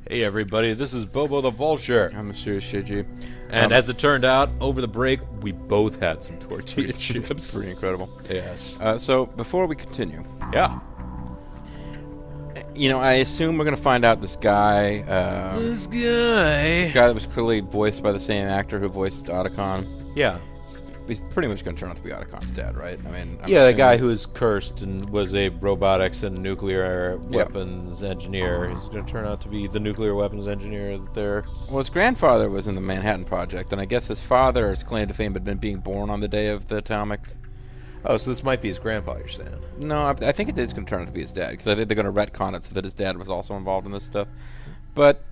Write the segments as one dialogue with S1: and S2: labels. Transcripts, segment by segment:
S1: Hey everybody, this is Bobo the Vulture.
S2: I'm Monsieur Shiji.
S1: And as it turned out, over the break, we both had some tortilla chips.
S2: Pretty incredible.
S1: Yes.
S2: So, before we continue,
S1: Yeah.
S2: you know, I assume we're going to find out this guy,
S1: This
S2: this
S1: guy.
S2: guy that was clearly voiced by the same actor who voiced Otacon.
S1: Yeah.
S2: He's pretty much going to turn out to be Otacon's dad, right? I mean, I'm
S1: Yeah, the
S2: assuming-
S1: guy who was cursed and was a robotics and nuclear weapons engineer. He's going to turn out to be the nuclear weapons engineer that they're...
S2: Well, his grandfather was in the Manhattan Project, and I guess his father, his claim to fame, had been being born on the day of the atomic...
S1: Oh, so this might be his grandpa, you're saying?
S2: No, I think it is going to turn out to be his dad, because I think they're going to retcon it so that his dad was also involved in this stuff. But,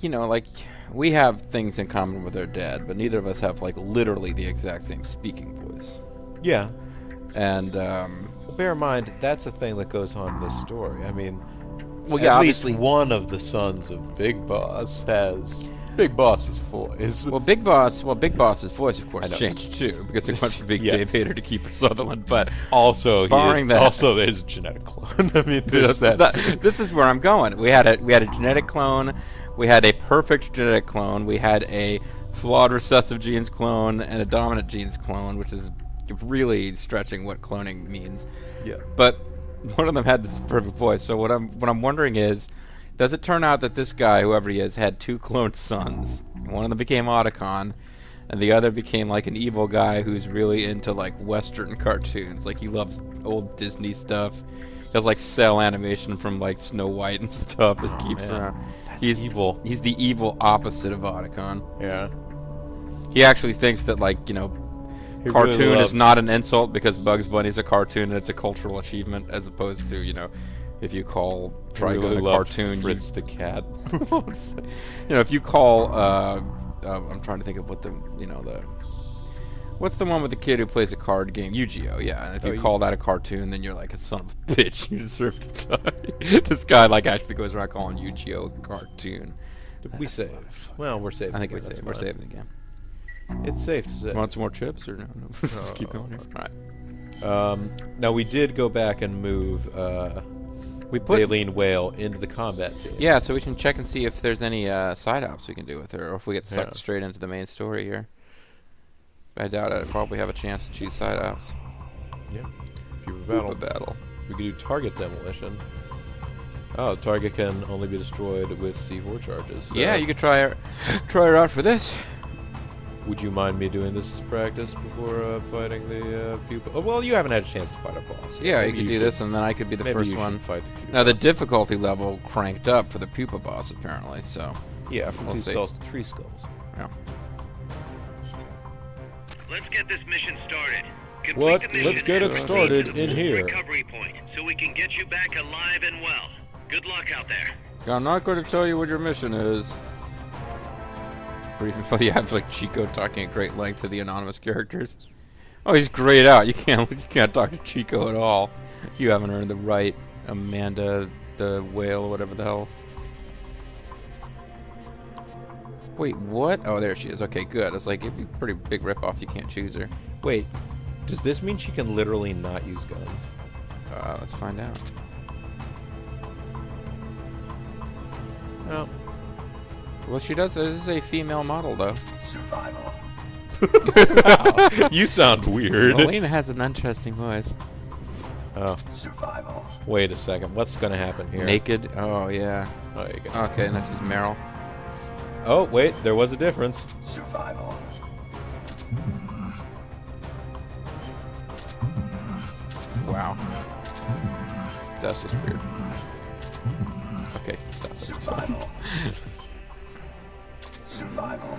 S2: you know, like, we have things in common with our dad, but neither of us have, like, literally the exact same speaking voice.
S1: Yeah.
S2: And,
S1: Well, bear in mind, that's a thing that goes on in this story. I mean,
S2: well, yeah,
S1: at least
S2: obviously...
S1: one of the sons of Big Boss has Big Boss's voice.
S2: Well, Big Boss's voice, of course,
S1: I know.
S2: changed, too, because they went for Big
S1: Yes.
S2: Jay Bader to Kiefer Sutherland, but...
S1: Also,
S2: barring that-
S1: also his genetic clone. I mean, there's that.
S2: This is where I'm going. We had a genetic clone. We had a perfect genetic clone. We had a flawed recessive genes clone and a dominant genes clone, which is really stretching what cloning means.
S1: Yeah.
S2: But one of them had this perfect voice. So what I'm wondering is, does it turn out that this guy, whoever he is, had two cloned sons? One of them became Otacon, and the other became like an evil guy who's really into like Western cartoons. Like he loves old Disney stuff. He has like cell animation from like Snow White and stuff that keeps
S1: man.
S2: around.
S1: He's evil.
S2: He's the evil opposite of Otacon.
S1: Yeah.
S2: He actually thinks that, like, you know,
S1: He
S2: cartoon
S1: really
S2: is
S1: loves-
S2: not an insult because Bugs Bunny's a cartoon and it's a cultural achievement, as opposed to, you know, if you call
S1: He
S2: Trigun
S1: really
S2: a
S1: loved
S2: cartoon,
S1: Fritz the cat.
S2: you know, if you call, I'm trying to think of what the, you know, what's the one with the kid who plays a card game? Yu-Gi-Oh! Yeah, and if you call that a cartoon, then you're like a son of a bitch. You deserve to die. This guy, like, actually goes around calling Yu-Gi-Oh! A cartoon.
S1: We saved. Well, we're saving.
S2: I think
S1: again,
S2: we
S1: that's
S2: saved. We're
S1: fine.
S2: saving again.
S1: It's safe to say.
S2: Want some more chips or no? Just keep going here. All right.
S1: Now, we did go back and move
S2: We put
S1: Baleen Whale into the combat team.
S2: yeah, so we can check and see if there's any side ops we can do with her, or if we get sucked
S1: Yeah.
S2: straight into the main story here. I doubt I'd probably have a chance to choose side ops.
S1: Yeah. Pupa
S2: Pupa battle.
S1: We could do target demolition. Oh, the target can only be destroyed with C4 charges. So
S2: Yeah, you could try her out for this.
S1: Would you mind me doing this as practice before fighting the Pupa? Oh, well, you haven't had a chance to fight a boss.
S2: Yeah,
S1: Maybe
S2: you could do this, and then I could be the
S1: maybe
S2: first
S1: you
S2: one.
S1: should fight the Pupa.
S2: Now the difficulty level cranked up for the Pupa boss apparently, so
S1: Yeah, from
S2: We'll
S1: 2
S2: see.
S1: skulls to 3 skulls.
S2: yeah.
S3: Let's get this mission started. Complete
S1: What?
S3: the mission
S1: Let's get it
S3: and
S1: started
S3: proceed to the
S1: in
S3: full
S1: here.
S3: recovery point, so we can get you back alive and well. Good luck out there.
S2: I'm not going to tell you what your mission is. Or even funny, you have like Chico talking at great length to the anonymous characters. Oh, he's grayed out. You can't talk to Chico at all. You haven't earned the right, Amanda the whale or whatever the hell. Wait, what? Oh, there she is. Okay, good. It's like it'd be a pretty big ripoff. You can't choose her.
S1: Wait, does this mean she can literally not use guns?
S2: Let's find out.
S1: Oh.
S2: Well, she does. This is a female model, though.
S3: Survival.
S1: You sound weird.
S2: Elena has an interesting voice.
S1: Oh,
S3: Survival.
S1: wait a second. What's going to happen here?
S2: Naked. Oh yeah.
S1: Oh, there you go.
S2: Okay, now she's Meryl.
S1: Oh, wait, there was a difference.
S3: Survival.
S2: Wow. That's just weird. Okay, stop it.
S3: Survival. Survival.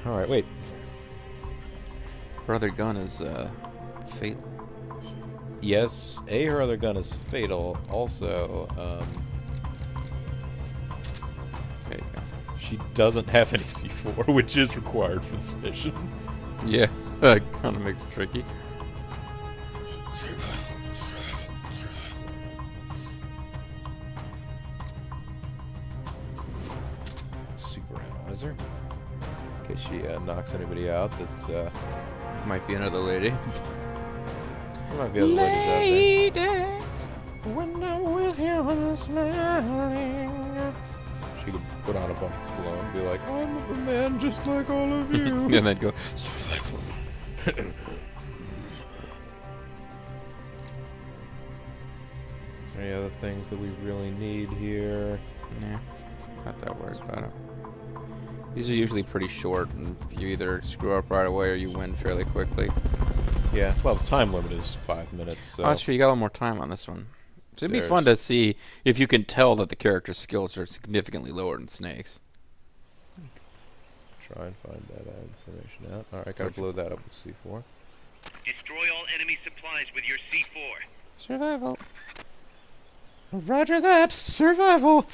S1: All right, wait.
S2: Brother Gun is fatal.
S1: Yes, her other gun is fatal. Also,
S2: There you go.
S1: she doesn't have any C4, which is required for this mission.
S2: Yeah, that kind of makes it tricky.
S1: Super analyzer. In case she knocks anybody out, that's
S2: Might be another lady.
S1: there might be other ladies out there. When I'm with you, I'm smiling. She could put on a bunch of cologne and be like, I'm a man just like all of you.
S2: And then go,
S1: Any other things that we really need here?
S2: yeah, not that worried about it. These are usually pretty short, and you either screw up right away or you win fairly quickly.
S1: Yeah, well, the time limit is 5 minutes, so...
S2: Oh, that's true. You got a little more time on this one. So it'd be fun to see if you can tell that the character's skills are significantly lower than Snake's.
S1: Try and find that information out. Alright, gotta blow that up with C4.
S3: Destroy all enemy supplies with your C4.
S2: Survival.
S1: Roger that! Survival!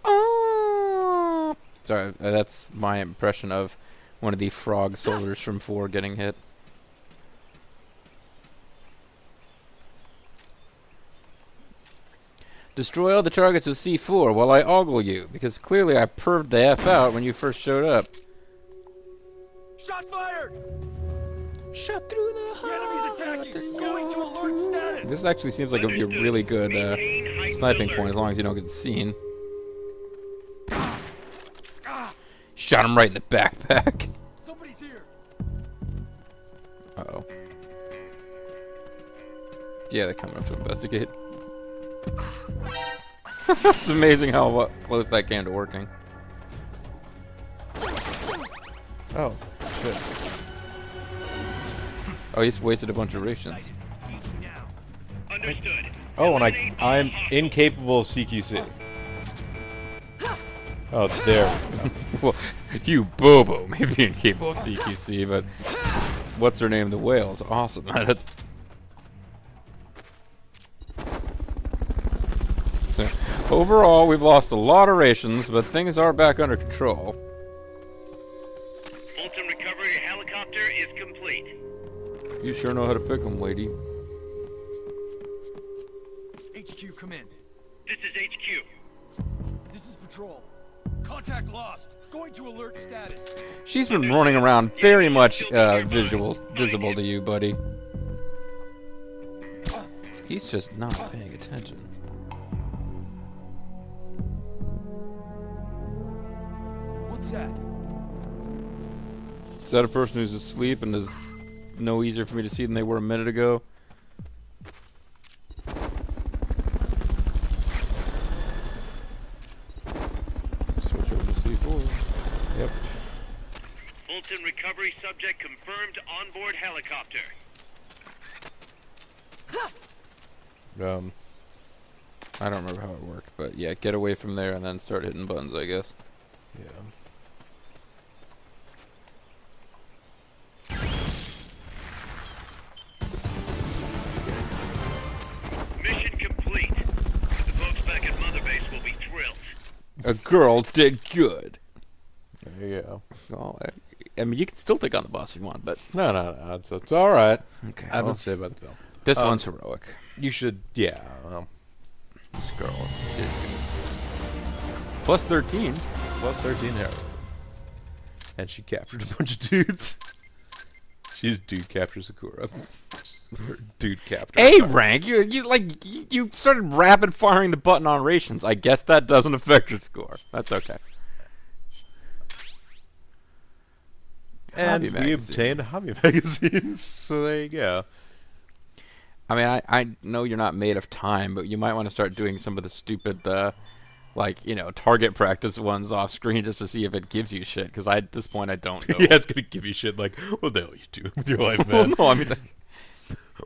S2: Oh! Sorry, that's my impression of one of the frog soldiers from 4 getting hit. Destroy all the targets with C4 while I ogle you, because clearly I perved the F out when you first showed up.
S4: Shot fired!
S2: Shot through the
S4: The enemy's attacking! Going to alert status!
S2: This actually seems like it would be a really good sniping point as long as you don't get seen. Shot him right in the backpack.
S4: Somebody's here!
S2: Uh-oh. Yeah, they're coming up to investigate. It's amazing how close that came to working.
S1: Oh, shit.
S2: Oh, he's wasted a bunch of rations.
S3: Understood.
S1: Oh, and I'm incapable of CQC. Oh, there we go.
S2: Well, you Bobo may be incapable of CQC, but what's her name? The whale is awesome at it. Overall, we've lost a lot of rations, but things are back under control.
S3: Fulton recovery helicopter is complete.
S2: You sure know how to pick 'em, lady.
S4: HQ, come in.
S3: This is HQ.
S4: This is patrol. Contact lost. Going to alert status.
S2: She's been running around very much visible to you, buddy. He's just not paying attention.
S4: What's that?
S2: Is that a person who's asleep and is no easier for me to see than they were a minute ago? Switch over to C4. Yep.
S3: Fulton recovery subject confirmed onboard helicopter.
S2: I don't remember how it worked, but yeah, get away from there and then start hitting buttons, I guess.
S1: Yeah.
S3: Mission complete. The folks back at Mother Base will be thrilled.
S2: A girl did good.
S1: There you go.
S2: Well, I mean, you can still take on the boss if you want, but
S1: No, it's all right.
S2: okay.
S1: I haven't said about the bill.
S2: This one's heroic.
S1: You should, yeah. Well,
S2: This girl is plus 13.
S1: plus 13 heroism. And she captured a bunch of dudes. She's dude capture Sakura. Or dude capture.
S2: A rank. You started rapid firing the button on rations. I guess that doesn't affect your score. That's okay.
S1: And
S2: Hobby
S1: we
S2: magazine.
S1: obtained hobby magazines. So there you go.
S2: I mean, I know you're not made of time, but you might want to start doing some of the stupid, target practice ones off screen just to see if it gives you shit. Because at this point, I don't know.
S1: Yeah, it's gonna give you shit like, what the hell are you doing with your life,
S2: Well,
S1: man?
S2: no, I mean,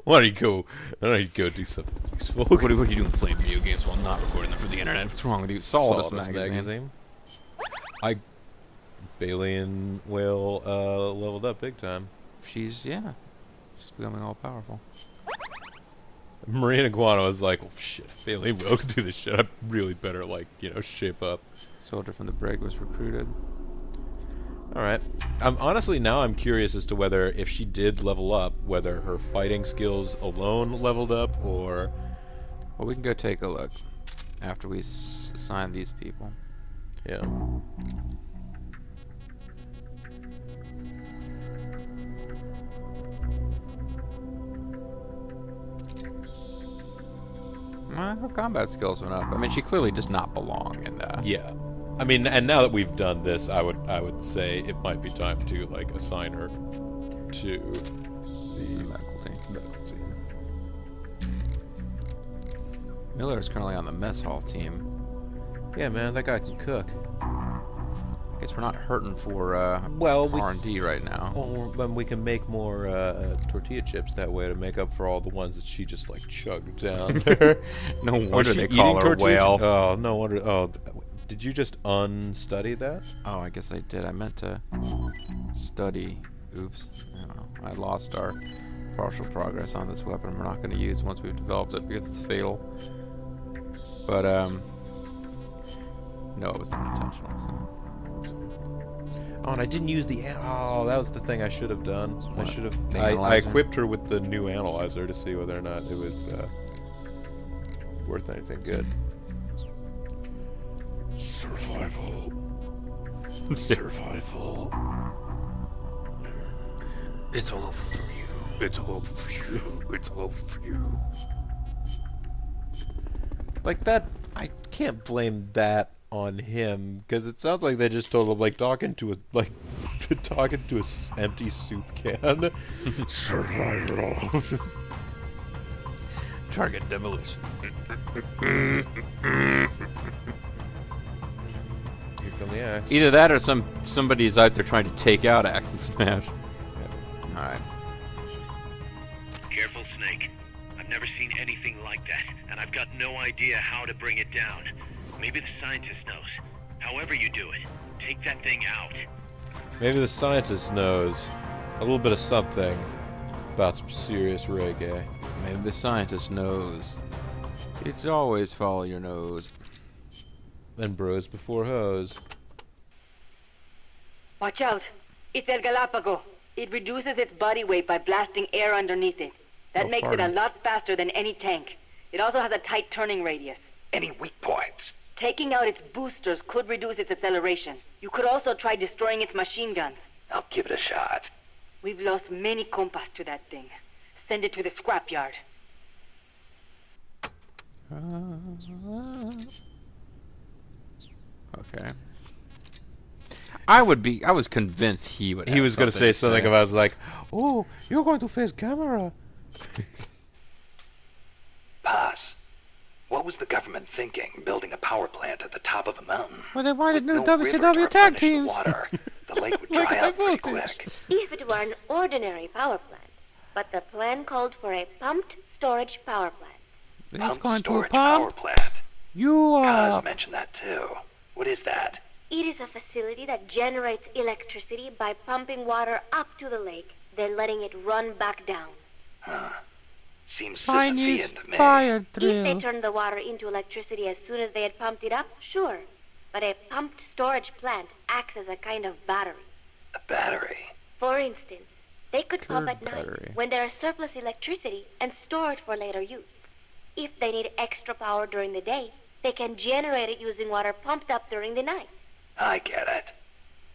S1: Why don't you go do something useful?
S2: what are you doing playing video games while not recording them for the internet? What's wrong with you? Solidus magazine.
S1: Balian Whale leveled up big time.
S2: She's becoming all powerful.
S1: Marine Iguana was like, oh shit, Balian Whale can do this shit. I really better shape up.
S2: Soldier from the brig was recruited.
S1: Alright. I'm curious as to whether if she did level up, whether her fighting skills alone leveled up or...
S2: Well, we can go take a look after we assign these people.
S1: Yeah.
S2: Her combat skills went up. I mean, she clearly does not belong in that.
S1: Yeah. I mean, and now that we've done this, I would say it might be time to like assign her to the
S2: Medical team.
S1: medical team.
S2: Miller is currently on the mess hall team.
S1: Yeah, man, that guy can cook.
S2: I guess we're not hurting for
S1: Well, we-
S2: R&D right now.
S1: Or we can make more tortilla chips that way to make up for all the ones that she just like chugged down there.
S2: No
S1: Was
S2: wonder
S1: she
S2: they call
S1: eating
S2: her
S1: tortilla
S2: whale.
S1: chips? Oh, no wonder. Oh, did you just unstudy that?
S2: Oh, I guess I did. I meant to study. Oops. I don't know. I lost our partial progress on this weapon. We're not going to use once we've developed it because it's fatal. But, no, it was not intentional, so...
S1: Oh, and I didn't use the... Oh, that was the thing I should have done.
S2: What?
S1: I should have...
S2: The
S1: I
S2: analyzer?
S1: equipped her with the new analyzer to see whether or not it was worth anything good. Survival. Survival.
S2: It's all over for you. It's all over for you. It's all over for you.
S1: Like that... I can't blame that on him, because it sounds like they just told him, like, talking to a empty soup can. Survival.
S2: Target demolition.
S1: Here come the axe.
S2: Either that or somebody's out there trying to take out Axe and Smash. Alright.
S3: Careful, Snake. I've never seen anything like that, and I've got no idea how to bring it down. Maybe the scientist knows. However you do it, take that thing out.
S1: Maybe the scientist knows a little bit of something about some serious reggae.
S2: Maybe the scientist knows. It's always follow your nose.
S1: And bros before hoes.
S5: Watch out. It's El Galapago. It reduces its body weight by blasting air underneath it. That
S2: Oh,
S5: makes it a
S2: farting.
S5: lot faster than any tank. It also has a tight turning radius.
S6: Any weak points?
S5: Taking out its boosters could reduce its acceleration. You could also try destroying its machine guns.
S6: I'll give it a shot.
S5: We've lost many compas to that thing. Send it to the scrapyard.
S2: Okay. I was convinced he would.
S1: He was going to say something about like, "Oh, you're going to face camera."
S6: Pass. What was the government thinking, building a power plant at the top of a mountain?
S2: Well, they wanted new
S6: With no river to
S2: WCW tag
S6: replenish
S2: teams.
S6: The water, the lake would
S2: Like
S6: dry
S2: high
S6: up pretty
S2: voltage.
S6: quick.
S7: If it were an ordinary power plant, but the plan called for a pumped storage power plant.
S2: He's
S6: Pumped
S2: going to a
S6: storage power
S2: pump.
S6: plant.
S2: You
S6: Kaz mentioned that too. What is that?
S7: It is a facility that generates electricity by pumping water up to the lake, then letting it run back down.
S6: Seems
S2: Chinese
S6: Sisyphean to me.
S2: fire
S7: If they
S2: drill.
S7: turned the water into electricity as soon as they had pumped it up, sure. But a pumped storage plant acts as a kind of battery.
S6: A battery.
S7: For instance, they could pump
S2: Turd
S7: at night
S2: battery.
S7: when there is surplus electricity and store it for later use. If they need extra power during the day, they can generate it using water pumped up during the night.
S6: I get it.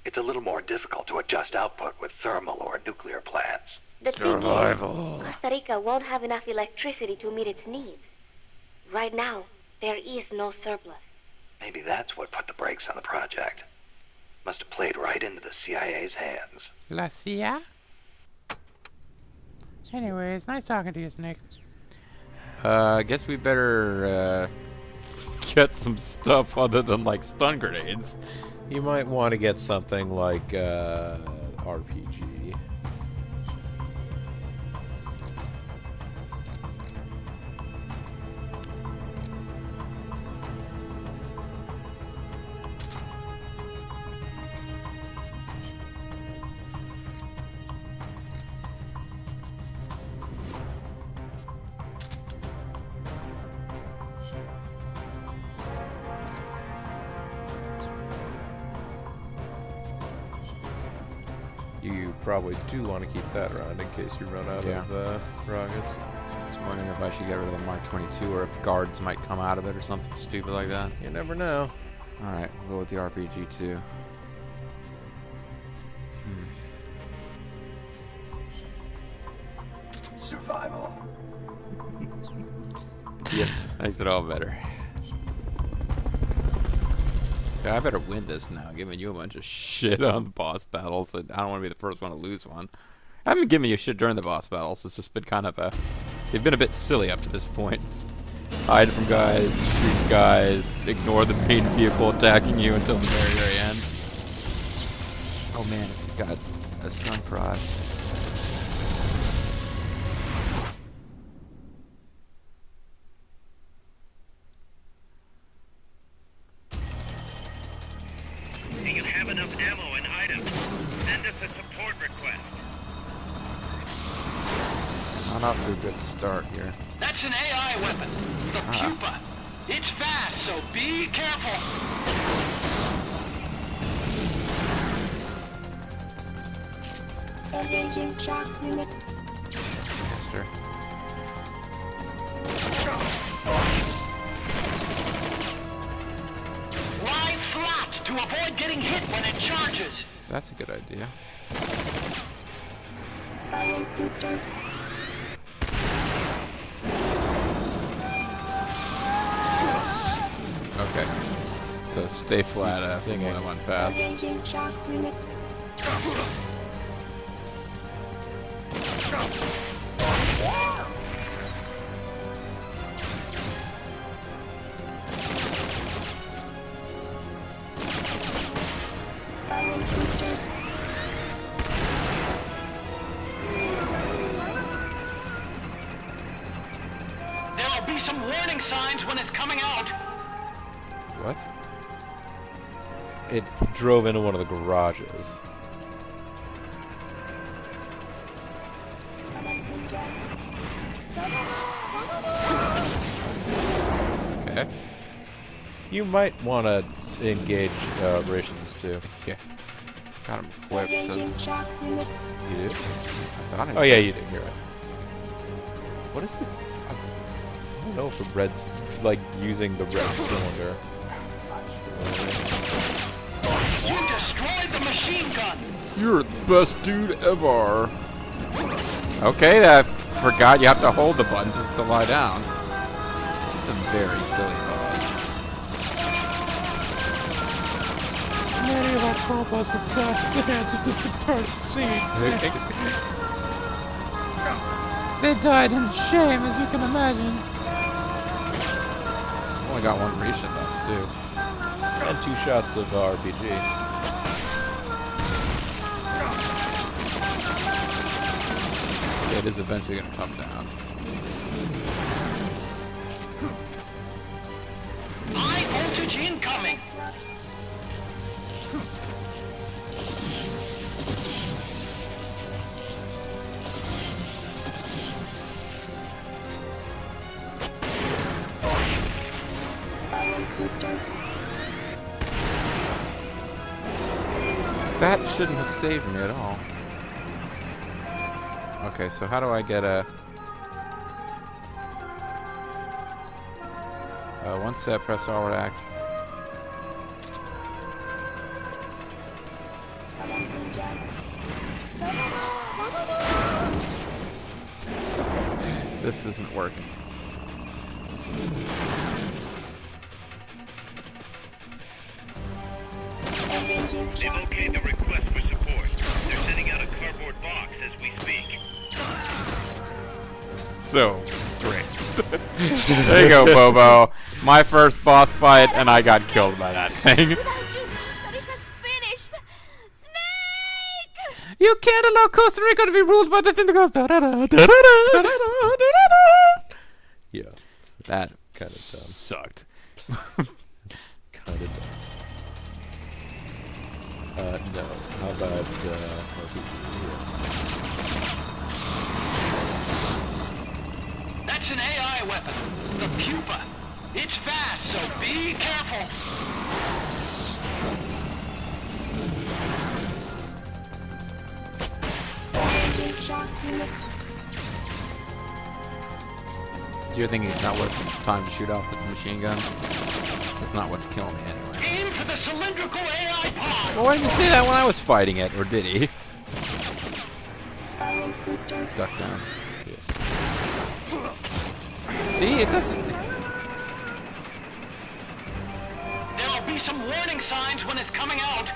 S6: It's a little more difficult to adjust output with thermal or nuclear plants.
S7: The thing is,
S2: Survival.
S7: Costa Rica won't have enough electricity to meet its needs. Right now, there is no surplus.
S6: Maybe that's what put the brakes on the project. Must have played right into the CIA's hands.
S2: La CIA? Anyways, nice talking to you, Snake. I guess we better get some stuff other than like stun grenades.
S1: You might want to get something like RPG. You probably do want to keep that around in case you run out
S2: Yeah.
S1: of rockets.
S2: I was wondering if I should get rid of the Mark 22 or if guards might come out of it or something stupid like that.
S1: You never know.
S2: Alright, we'll go with the RPG too.
S4: Survival.
S1: Yep.
S2: Makes it all better. Okay, I better win this now, giving you a bunch of shit on the boss battles. I don't want to be the first one to lose one. I haven't given you shit during the boss battles. It's just been kind of a... They've been a bit silly up to this point. Hide from guys, shoot guys, ignore the main vehicle attacking you until the very, very end. Oh man, it's got a stun prod.
S3: Do you have enough ammo and items? Send us a support request.
S2: Not off to a good start here.
S4: That's an AI weapon. The Pupa. It's fast, so be careful.
S7: Engaging shock units.
S2: Faster.
S4: Lie flat to avoid getting hit when it charges.
S2: That's a good idea.
S7: Firing boosters.
S2: Okay. So stay flat after more than one pass.
S7: Engaging shock units. Firing boosters.
S4: There'll be some warning signs when it's coming out.
S2: What?
S1: It drove into one of the garages.
S7: Commencing jet.
S2: Okay.
S1: You might want to engage rations too.
S2: Yeah. Got him equipped, so...
S7: Engaging shock units.
S1: You do?
S2: I thought I
S1: Oh yeah, you do. You're right. What is this? I don't know if the red's like using the red cylinder.
S4: You destroyed the machine gun.
S2: You're the best dude ever. Okay, I forgot you have to hold the button to lie down. It's a very silly boss.
S1: Many of our combos have died at the hands of this retarded scene.
S2: They died in shame, as you can imagine. Only got one ration left, too.
S1: And 2 shots of RPG.
S2: It is eventually going to come down.
S4: High voltage incoming.
S7: Firing boosters.
S2: That shouldn't have saved me at all. Okay, so how do I get a... one set, press forward act.
S7: Commencing jet.
S2: This isn't working.
S7: Engaging
S3: They've
S7: shock
S3: okayed the
S7: units.
S3: request for support. They're sending out a cardboard box as we speak.
S2: So great. There you go, Bobo. My first boss fight, and I got killed by that thing.
S7: Without you, Costa Rica's finished. Snake!
S2: You can't allow Costa Rica to be ruled by the thing that goes
S1: Yeah,
S2: that
S1: kind of dumb.
S2: sucked.
S1: Kind of dumb. No. How about RPG?
S4: That's an AI weapon. The Pupa. It's fast, so be careful.
S7: Engaging shock units.
S2: You're thinking it's not worth the time to shoot off the machine gun? That's not what's killing me anyway.
S4: Aim for the cylindrical AI pod.
S2: Well, why didn't you say that when I was fighting it? Or did he?
S7: Firing boosters.
S2: Duck down.
S1: Yes.
S2: See, it doesn't.
S4: There'll be some warning signs when it's coming out.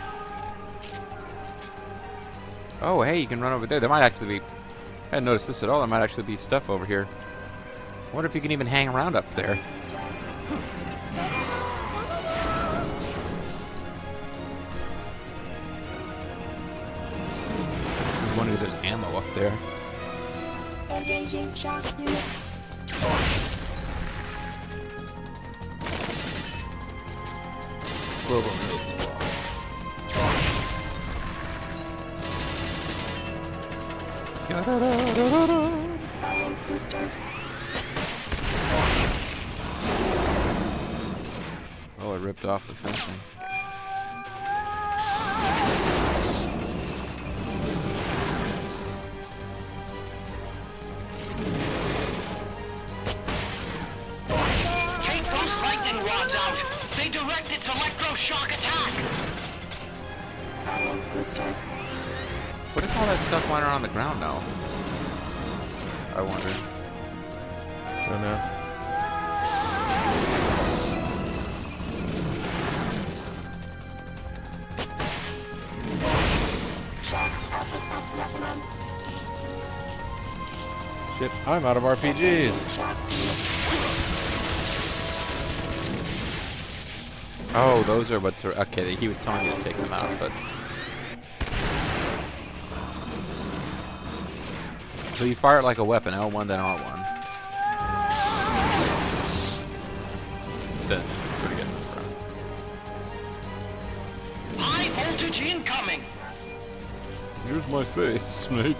S2: Oh, hey, you can run over there. There might actually be. I hadn't noticed this at all. There might actually be stuff over here. I wonder if you can even hang around up there. I was wondering if there's ammo up there.
S8: Engaging shock unit.
S2: Global nodes bosses.
S8: Firing boosters.
S2: Oh, it ripped off the fencing.
S4: Take those lightning rods out. They direct its electroshock attack.
S8: Firing boosters.
S2: What is all that stuff lying around the ground now? I wonder.
S1: Don't know. Shit, I'm out of RPGs.
S2: Oh, those are what. Okay, he was telling you to take them out, but. So you fire it like a weapon, L1 then R1. Then sort of get
S4: High voltage incoming.
S1: Here's my face, Snake.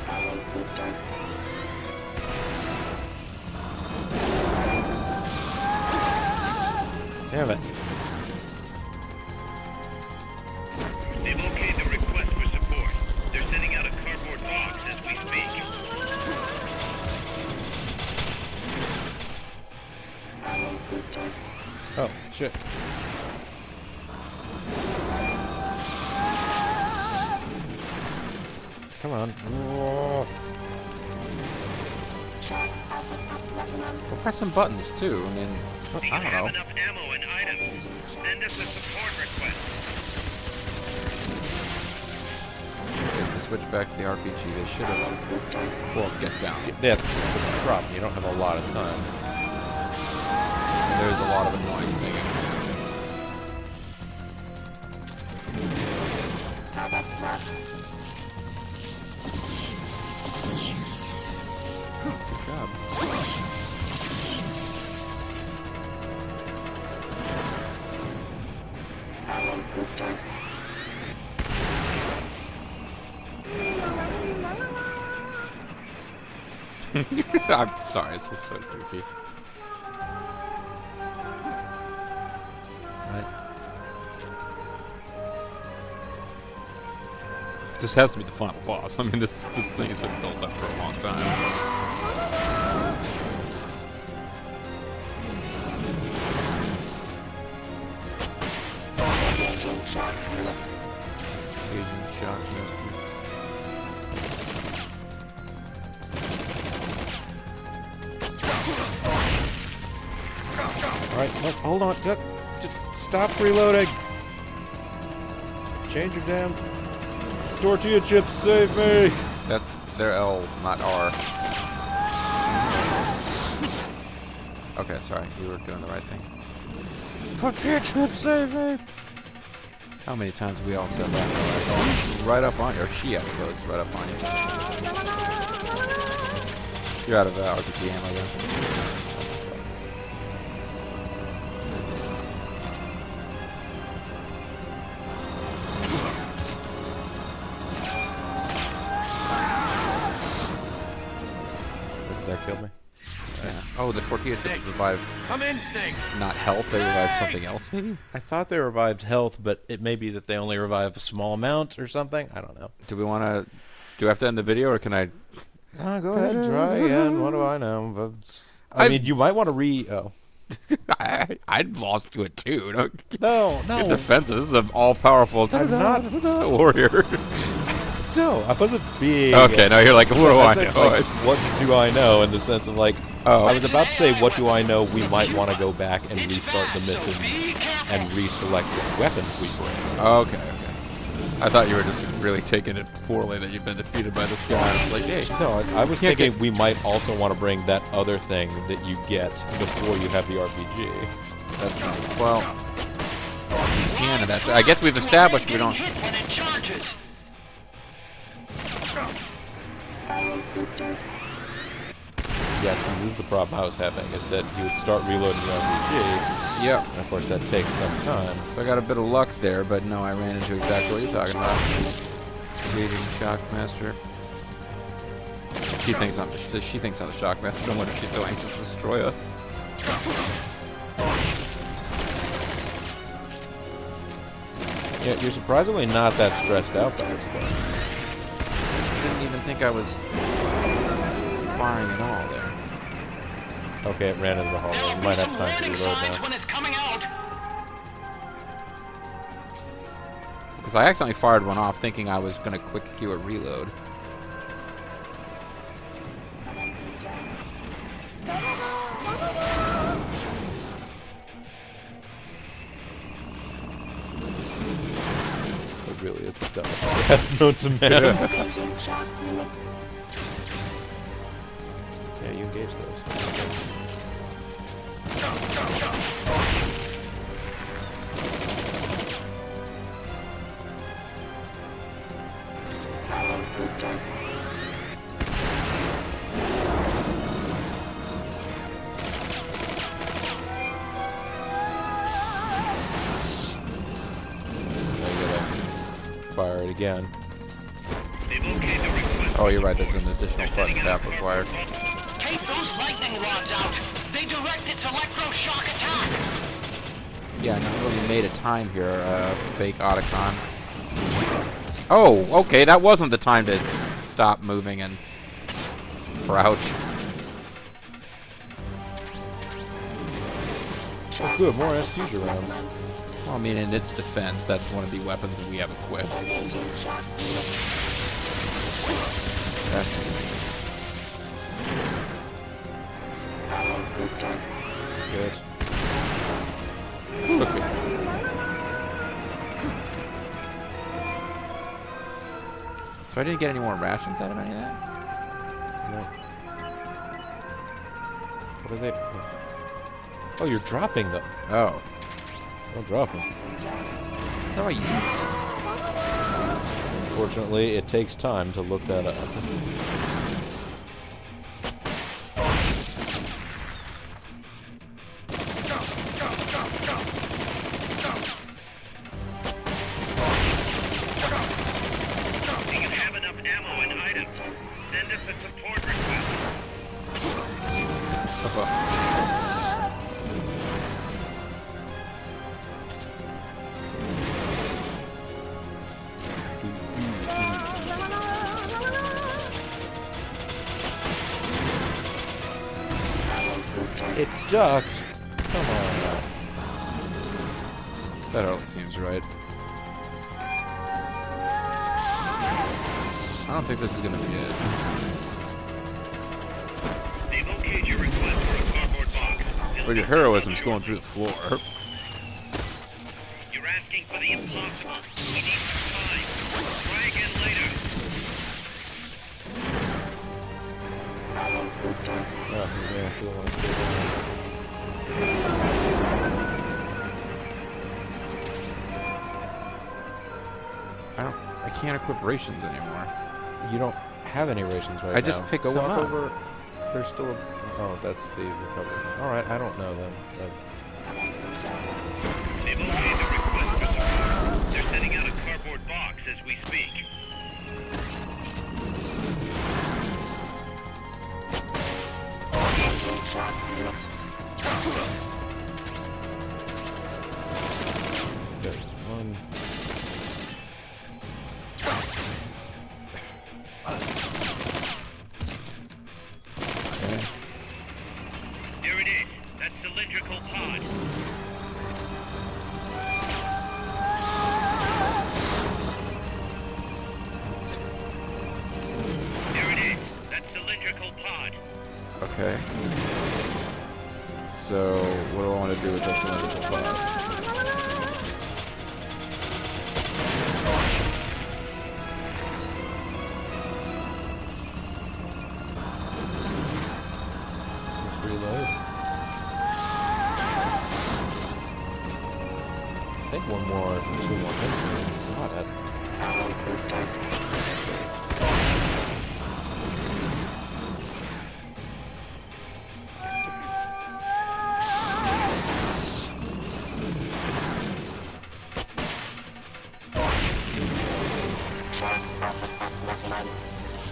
S8: Firing boosters.
S1: Damn it.
S3: They've okayed the request for support. They're sending out a cardboard box as we speak.
S8: Firing boosters.
S1: Oh, shit. Come on.
S8: Shock output at maximum.
S2: We'll press some buttons too. I mean,
S3: We
S2: I don't
S3: have
S2: know.
S3: enough ammo and items. Send us a support request.
S2: Okay, so switch back to the RPG. They should have.
S8: Boosters.
S2: Well, get down.
S1: That's the problem. You don't have a lot of time.
S2: There's a lot of annoying singing.
S8: Target marked.
S2: Good job.
S8: Firing boosters.
S2: I'm sorry, it's just so goofy.
S1: Right.
S2: This has to be the final boss. I mean, this thing has been built up for a long time.
S8: Engaging shock unit.
S2: Agent shock rescue.
S1: Alright, look, hold on. Look, stop reloading. Change your damn tortilla chips, save me.
S2: That's their L, not R. Okay, sorry. You were doing the right thing. Tortilla chips, save me. How many times have we all said that? Right up on you. Or she, I suppose, right up on you. You're out of RPG ammo then.
S1: That killed me.
S2: Yeah. Oh, the tortilla chips revive
S3: Come in, Snake.
S2: not health, they revive something else, maybe?
S1: I thought they revived health, but it may be that they only revive a small amount or something. I don't know.
S2: Do we want to... Do we have to end the video, or can I...
S1: Go ahead, try again. What do I know? I mean, you might want to Oh.
S2: I'd lost to it too.
S1: No,
S2: Get defensive. This is an all-powerful warrior.
S1: No, I wasn't being...
S2: Okay, now you're like, what do I
S1: said,
S2: know?
S1: like, what do I know in the sense of, like,
S2: Oh.
S1: I was about to say, what do I know? We might want to go back and restart the mission and reselect what weapons we bring.
S2: Okay. I thought you were just really taking it poorly that you've been defeated by this guy. I was like, hey.
S1: No, I was thinking we might also want to bring that other thing that you get before you have the RPG.
S2: That's not... Well... You can, and that's... I guess we've established we don't...
S4: Hit when it charges.
S1: Yeah, because this is the problem I was having, is that you would start reloading the RPG.
S2: Yep.
S1: And of course that takes some time.
S2: So I got a bit of luck there, but no, I ran into exactly what you're talking about. Reading Shockmaster. She thinks I'm the Shockmaster. No wonder she's so anxious to destroy us.
S1: Yeah, you're surprisingly not that stressed out by this thing.
S2: Didn't even think I was firing at all there.
S1: Okay, it ran into the hallway. We might have time to reload now.
S4: When it's coming out.
S2: Because I accidentally fired one off thinking I was going to quick queue a reload.
S1: It really is the dumbest thing I have known to man. Yeah, you engage those. Fire it again.
S2: Oh, you're right. There's an additional button tap required.
S4: Take those lightning rods out. They direct its electroshock attack.
S2: Yeah, no, we made a time here, fake Otacon. Oh, okay, that wasn't the time to stop moving and crouch.
S1: Oh, good. More anesthesia rounds.
S2: Well, I mean, in its defense, that's one of the weapons we have equipped. That's
S1: Good.
S2: it's okay. So I didn't get any more rations out of any of that?
S1: No. What are they? Oh, you're dropping them.
S2: Oh.
S1: Don't drop them.
S2: How do I use them?
S1: Unfortunately, it takes time to look that up.
S3: Do you have enough ammo and items? Send us a support request.
S1: It ducked. Come on now.
S2: That hardly seems right. I don't think this is gonna be it.
S3: They've okayed your request for a cardboard box.
S2: But your heroism's going through the floor.
S3: You're asking for the impossible. We need some time. Try again later.
S1: Oh, yeah, I want to stay down.
S2: I can't equip rations anymore.
S1: You don't have any rations right now.
S2: I just picked
S1: Go
S2: some
S1: walk
S2: up.
S1: over. There's still a... Oh, that's the recovery. Alright, I don't know then.
S3: They've okayed the request for support. They're sending out a cardboard box as we speak.
S1: There's one.
S3: There it is. That cylindrical
S2: to do with the cylindrical pod.
S1: Let's reload. I think two more hits. Got it.
S8: Power boosters.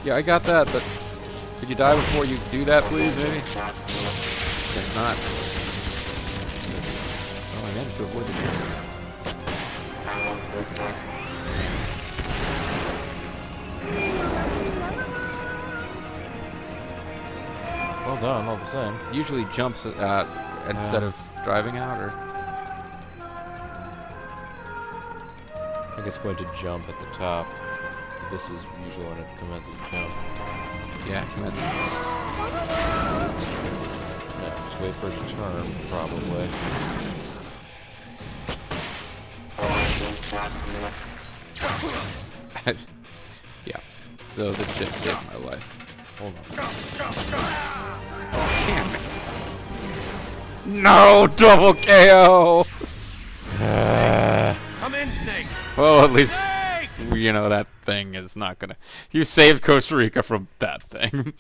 S2: Yeah, I got that, but could you die before you do that, please, maybe? Guess not. Oh, I managed to avoid the damage.
S8: Power boosters.
S1: Well done, all the same.
S2: Usually jumps instead of driving out, or
S1: I think it's going to jump at the top. This is usually when it commences to jump.
S2: yeah, commence.
S1: Yeah, just wait for it to turn, probably.
S2: Yeah. So the chip saved my life.
S1: Hold on.
S2: Damn it! No, double KO.
S4: Come in, Snake!
S2: Well, at least you know that thing is not gonna. You saved Costa Rica from that thing.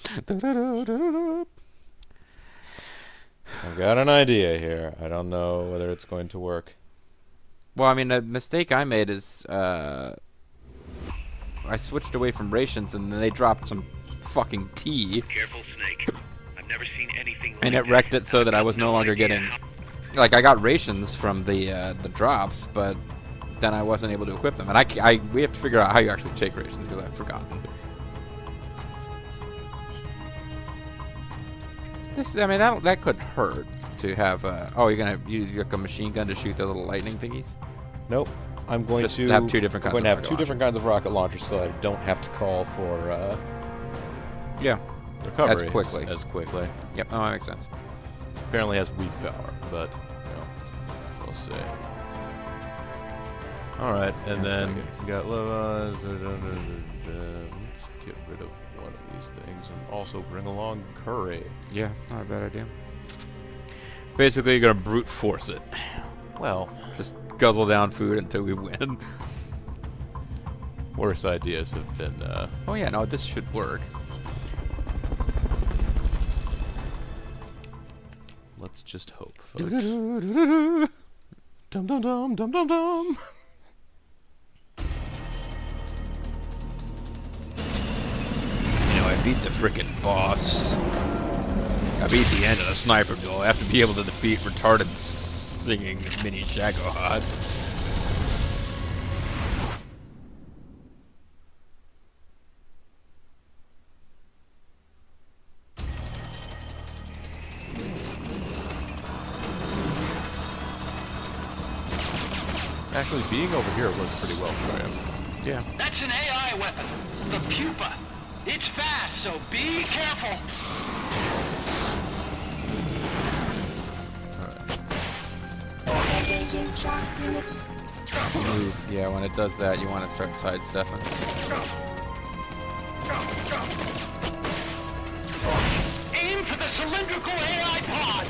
S1: I've got an idea here. I don't know whether it's going to work.
S2: Well, I mean, the mistake I made is I switched away from rations, and then they dropped some fucking tea,
S3: Careful, Snake. I've never seen anything like
S2: and it wrecked it so that I was no longer getting. Like, I got rations from the drops, but then I wasn't able to equip them. And we have to figure out how you actually take rations, because I've forgotten. This, I mean, that could hurt to have. Oh, you're gonna use like a machine gun to shoot the little lightning thingies?
S1: Nope. I'm going
S2: Just
S1: to
S2: have two different
S1: I'm
S2: kinds
S1: going to
S2: of
S1: have
S2: rocket
S1: two different kinds of rocket launchers, so I don't have to call for
S2: Yeah.
S1: recovery
S2: As quickly.
S1: As quickly.
S2: Yep. Oh, that makes sense.
S1: Apparently has weak power, but we'll see. All right, and
S2: Yeah,
S1: then
S2: still
S1: we got let's get rid of one of these things and also bring along curry.
S2: Yeah, not a bad idea. Basically, you're gonna brute force it.
S1: Well,
S2: Just guzzle down food until we win.
S1: worse ideas have been.
S2: Oh yeah, no, this should work.
S1: Let's just hope, folks.
S2: Dum
S1: Dum dum dum dum dum dum.
S2: You know, I beat the frickin' boss. I beat the end of the sniper duel. I have to be able to defeat retarded singing mini Shagohod.
S1: Actually, being over here works pretty well for him.
S2: Yeah.
S4: That's an AI weapon. The Pupa. It's fast, so be careful.
S8: Engaging shock unit.
S2: Move. Yeah, when it does that, you want to start sidestepping.
S4: Aim for the cylindrical AI pod.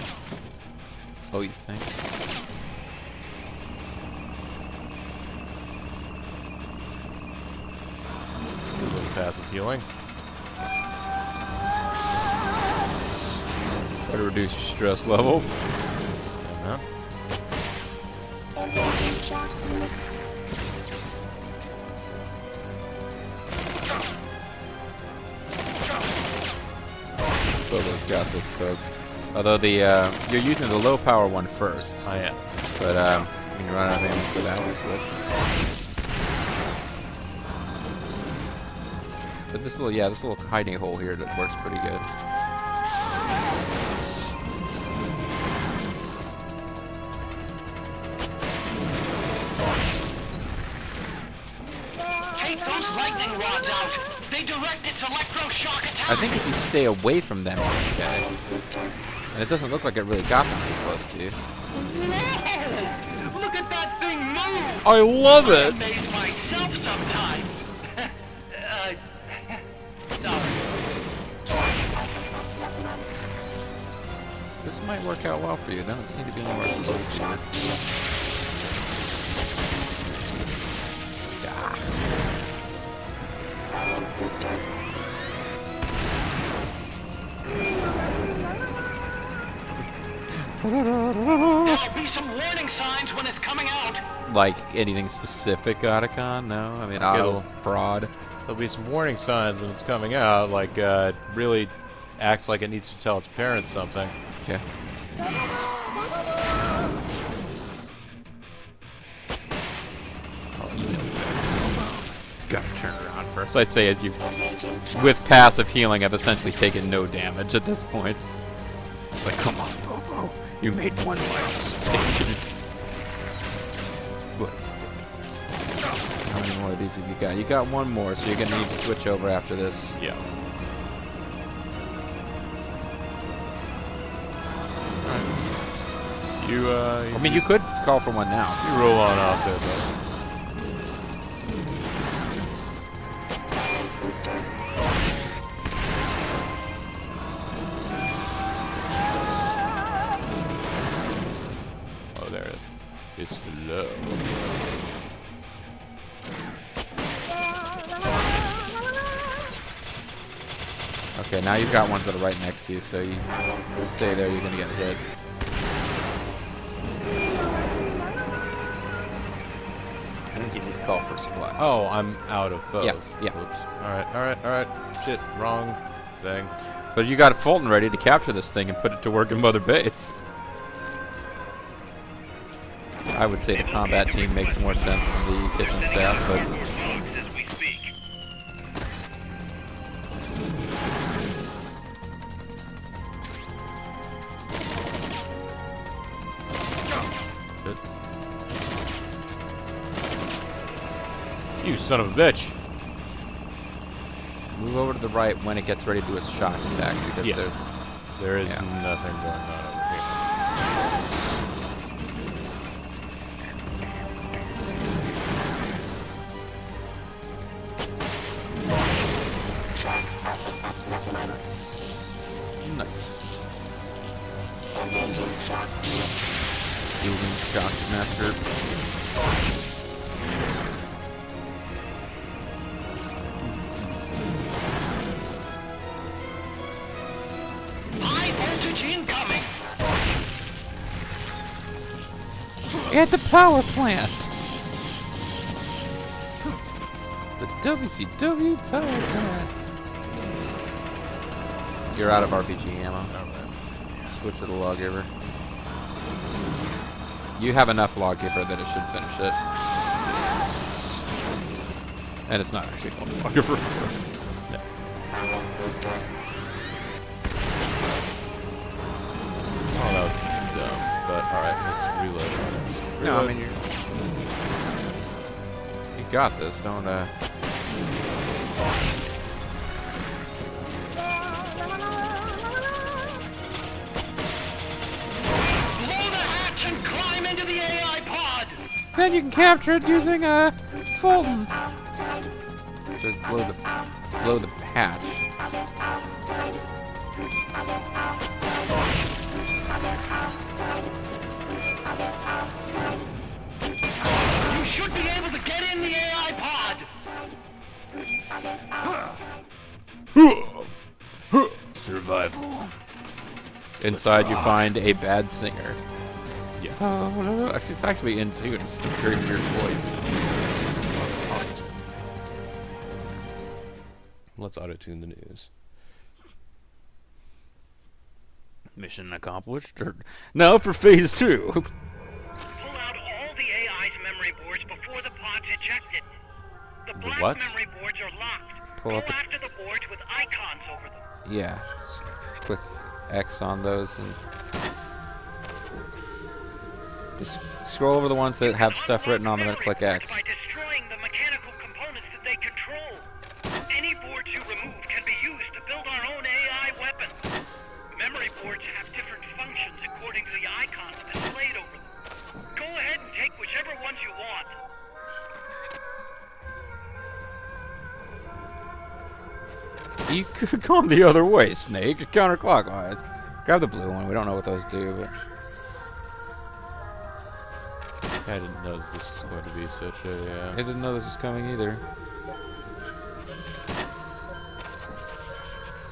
S2: Oh, you think?
S1: A little passive healing.
S2: Try to reduce your stress level.
S1: Uh-huh.
S8: Engaging shock unit.
S2: Bobo's got this, folks. Although the you're using the low power one first,
S1: I am.
S2: but when you run out of ammo for that, switch. But this little hiding hole here that works pretty good.
S4: Take those lightning rods out. They direct its electroshock attack.
S2: I think if you stay away from them, you're okay. And it doesn't look like it really got them too close to you.
S4: Whoa! Look at that thing move!
S2: I love
S4: I
S2: it.
S4: amaze myself sometimes. Sorry.
S2: So this might work out well for you. It doesn't seem to be anywhere close to it.
S4: There'll be some warning signs when it's coming out.
S2: Like anything specific, Otacon? No? I mean, auto fraud.
S1: There'll be some warning signs when it's coming out, like it really acts like it needs to tell its parents something.
S2: Okay. It's gotta turn around first. So I say, as you've, with passive healing, I've essentially taken no damage at this point. It's like, come on, Bobo. You made one mistake. How many more of these have you got? You got one more, so you're gonna need to switch over after this.
S1: Yeah.
S2: I mean, you could call for one now.
S1: You roll on off there, bud. Oh, there it is. It's low.
S2: Okay, now you've got ones that are right next to you, so you stay there, you're gonna get hit. I don't give you a call for supplies.
S1: Oh, I'm out of both.
S2: Yeah.
S1: Oops. Alright. Shit, wrong thing.
S2: But you got Fulton ready to capture this thing and put it to work in Mother Base. I would say the combat team makes more sense than the kitchen staff, but
S3: As we speak.
S1: Good. You son of a bitch.
S2: move over to the right when it gets ready to do its shock attack, because
S1: there is nothing going on over here.
S2: Nice. Moving shock master.
S4: High voltage incoming.
S2: At the power plant. The WCW power plant. You're out of RPG ammo. Switch to the lawgiver. You have enough lawgiver that it should finish it. And it's not actually called lawgiver. No.
S1: Oh, that was dumb. But alright, let's reload this.
S2: No, I mean you got this. Don't Then you can capture it using a Fulton. It says blow the hatch.
S4: You should be able to get in the AI pod.
S1: Survival.
S2: Inside you find a bad singer.
S1: Yeah.
S2: Oh no, she's actually in tune. It's still very weird voice.
S1: Let's auto-tune the news.
S2: Mission accomplished. Or now for phase 2.
S3: Pull out all the AI's memory boards before the pod's ejected. The black
S1: what?
S3: memory boards are locked.
S2: Pull
S3: Go
S2: out the-
S3: after the boards with icons over them.
S2: Yeah. Click X on those and just scroll over the ones that have stuff written on them and click X.
S3: By destroying the mechanical components that they control. Any boards you remove can be used to build our own AI weapon. Memory boards have different functions according to the icons displayed over
S2: You could have gone the other way, Snake. Counterclockwise. Grab the blue one. We don't know what those do, but...
S1: I didn't know that this was going to be such a...
S2: I didn't know this was coming either.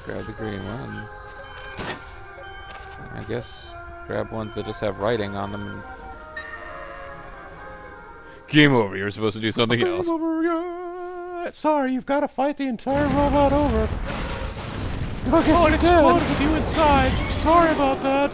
S2: Grab the green one. And I guess grab ones that just have writing on them. Game over. You're supposed to do something else.
S1: Game over, yeah. Sorry, you've got to fight the entire robot over. Oh, it exploded with you inside. Sorry about that.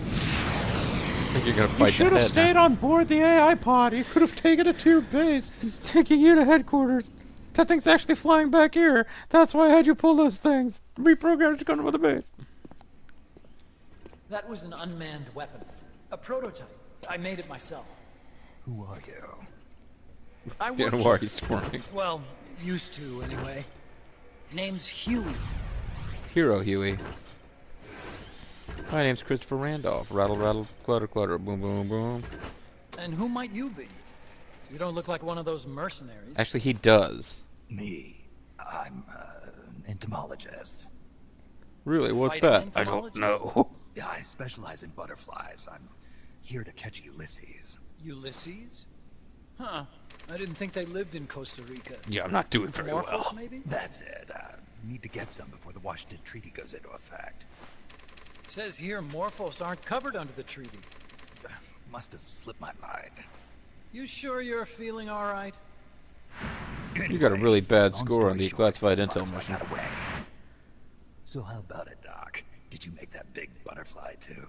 S2: I think you're gonna fight
S1: You should have stayed on board the AI pod. You could have taken it to your base.
S2: He's taking you to headquarters. That thing's actually flying back here. That's why I had you pull those things. Reprogrammed to come to the base.
S9: That was an unmanned weapon. A prototype. I made it myself.
S10: Who are you?
S9: I work
S2: Getting
S9: here.
S2: worried, squirming.
S9: Well, used to, anyway. Name's Huey.
S2: Hero Huey. My name's Christopher Randolph. Rattle, rattle, clutter, clutter, boom, boom, boom.
S9: And who might you be? You don't look like one of those mercenaries.
S2: Actually, he does.
S10: Me. I'm an entomologist.
S2: Really? What's
S9: Fighting
S2: that? I don't
S9: entomologist?
S2: know.
S10: Yeah, I specialize in butterflies. I'm here to catch Ulysses.
S9: Ulysses? Huh. I didn't think they lived in Costa Rica.
S2: Yeah, I'm not doing very
S9: Morphos,
S2: well.
S9: maybe?
S10: That's it. Need to get some before the Washington Treaty goes into effect.
S9: Says here Morphos aren't covered under the treaty.
S10: Must have slipped my mind.
S9: You sure you're feeling all right?
S2: You got a really bad
S10: Long
S2: score
S10: story
S2: on the
S10: short,
S2: classified
S10: the
S2: intel
S10: butterfly
S2: mission.
S10: got away. So how about it, Doc? Did you make that big butterfly too?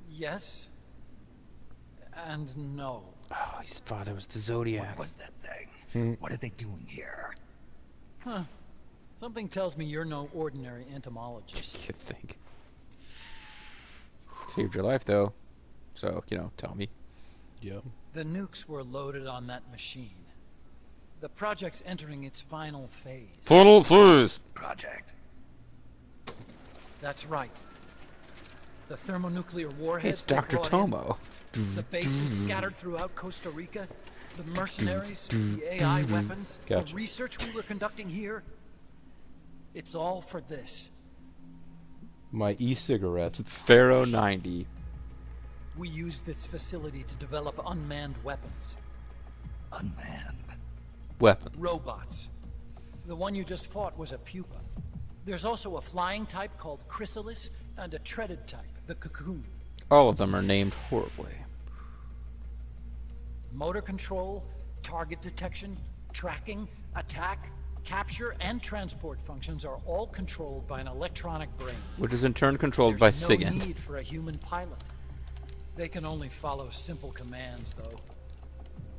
S9: Yes. And no.
S2: Oh, his father was the Zodiac.
S10: What was that thing? What are they doing here?
S9: Huh. Something tells me you're no ordinary entomologist.
S2: You think? Saved your life, though. So, tell me.
S1: Yep.
S9: The nukes were loaded on that machine. The project's entering its final phase.
S2: Final phase!
S10: Project.
S9: That's right. The thermonuclear warheads
S2: It's
S9: they
S2: Dr.
S9: brought in,
S2: Tomo.
S9: the bases scattered throughout Costa Rica, the mercenaries, the AI weapons,
S1: Gotcha.
S9: the research we were conducting here. It's all for this.
S1: My e-cigarette.
S2: Pharaoh 90.
S9: We used this facility to develop unmanned weapons.
S10: Unmanned.
S2: Weapons.
S9: Robots. The one you just fought was a pupa. There's also a flying type called Chrysalis and a treaded type, the cocoon.
S2: All of them are named horribly.
S9: Motor control, target detection, tracking, attack, capture, and transport functions are all controlled by an electronic brain.
S2: Which is in turn controlled by
S9: There's no
S2: SIGINT.
S9: need for a human pilot. They can only follow simple commands, though.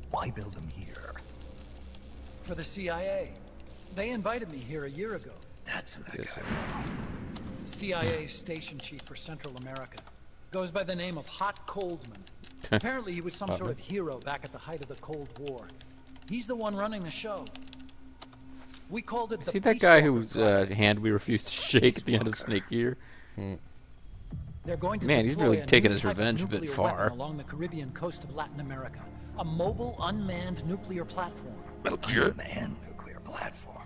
S10: Why build them here?
S9: For the CIA. They invited me here a year ago.
S10: That's who that
S2: Yes,
S10: guy was.
S9: CIA station chief for Central America. Goes by the name of Hot Coldman. Apparently he was some sort of hero back at the height of the Cold War. He's the one running the show. We called it the
S2: See that guy
S9: Peacewalker
S2: whose
S9: Project.
S2: hand we refused to shake at the end of Snake Eater?
S9: They're going to
S2: Man, he's
S9: deploy
S2: really
S9: a
S2: taking
S9: new
S2: his
S9: type of
S2: revenge a bit
S9: nuclear
S2: far.
S9: weapon along the Caribbean coast of Latin America. A mobile, unmanned nuclear platform.
S10: Unmanned nuclear platform.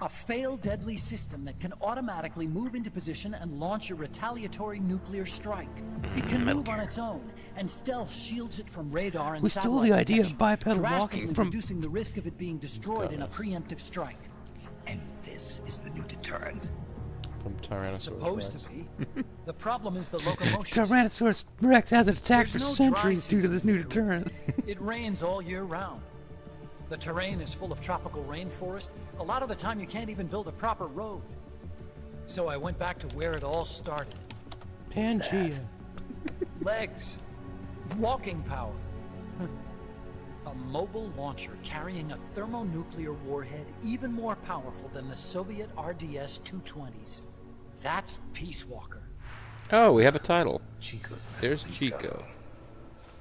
S9: A failed deadly system that can automatically move into position and launch a retaliatory nuclear strike. It can move on its own, and stealth shields it from radar and
S2: We stole
S9: satellite
S2: the idea of
S9: detection,
S2: bipedal
S9: drastically
S2: walking from-
S9: reducing the risk of it being destroyed in a preemptive strike.
S10: And this is the new deterrent.
S1: From Tyrannosaurus
S9: Supposed
S1: Rex.
S9: to be. The problem is the locomotion.
S2: Tyrannosaurus Rex hasn't attacked for
S9: There's no dry
S2: centuries due to
S9: season
S2: this new
S9: here.
S2: deterrent.
S9: It rains all year round. The terrain is full of tropical rainforest. A lot of the time you can't even build a proper road. So I went back to where it all started.
S1: Pangea.
S9: Legs. Walking power. A mobile launcher carrying a thermonuclear warhead even more powerful than the Soviet RDS-220s. That's Peacewalker.
S2: Oh, we have a title.
S10: Chico's
S2: There's
S10: Mesolito.
S2: Chico.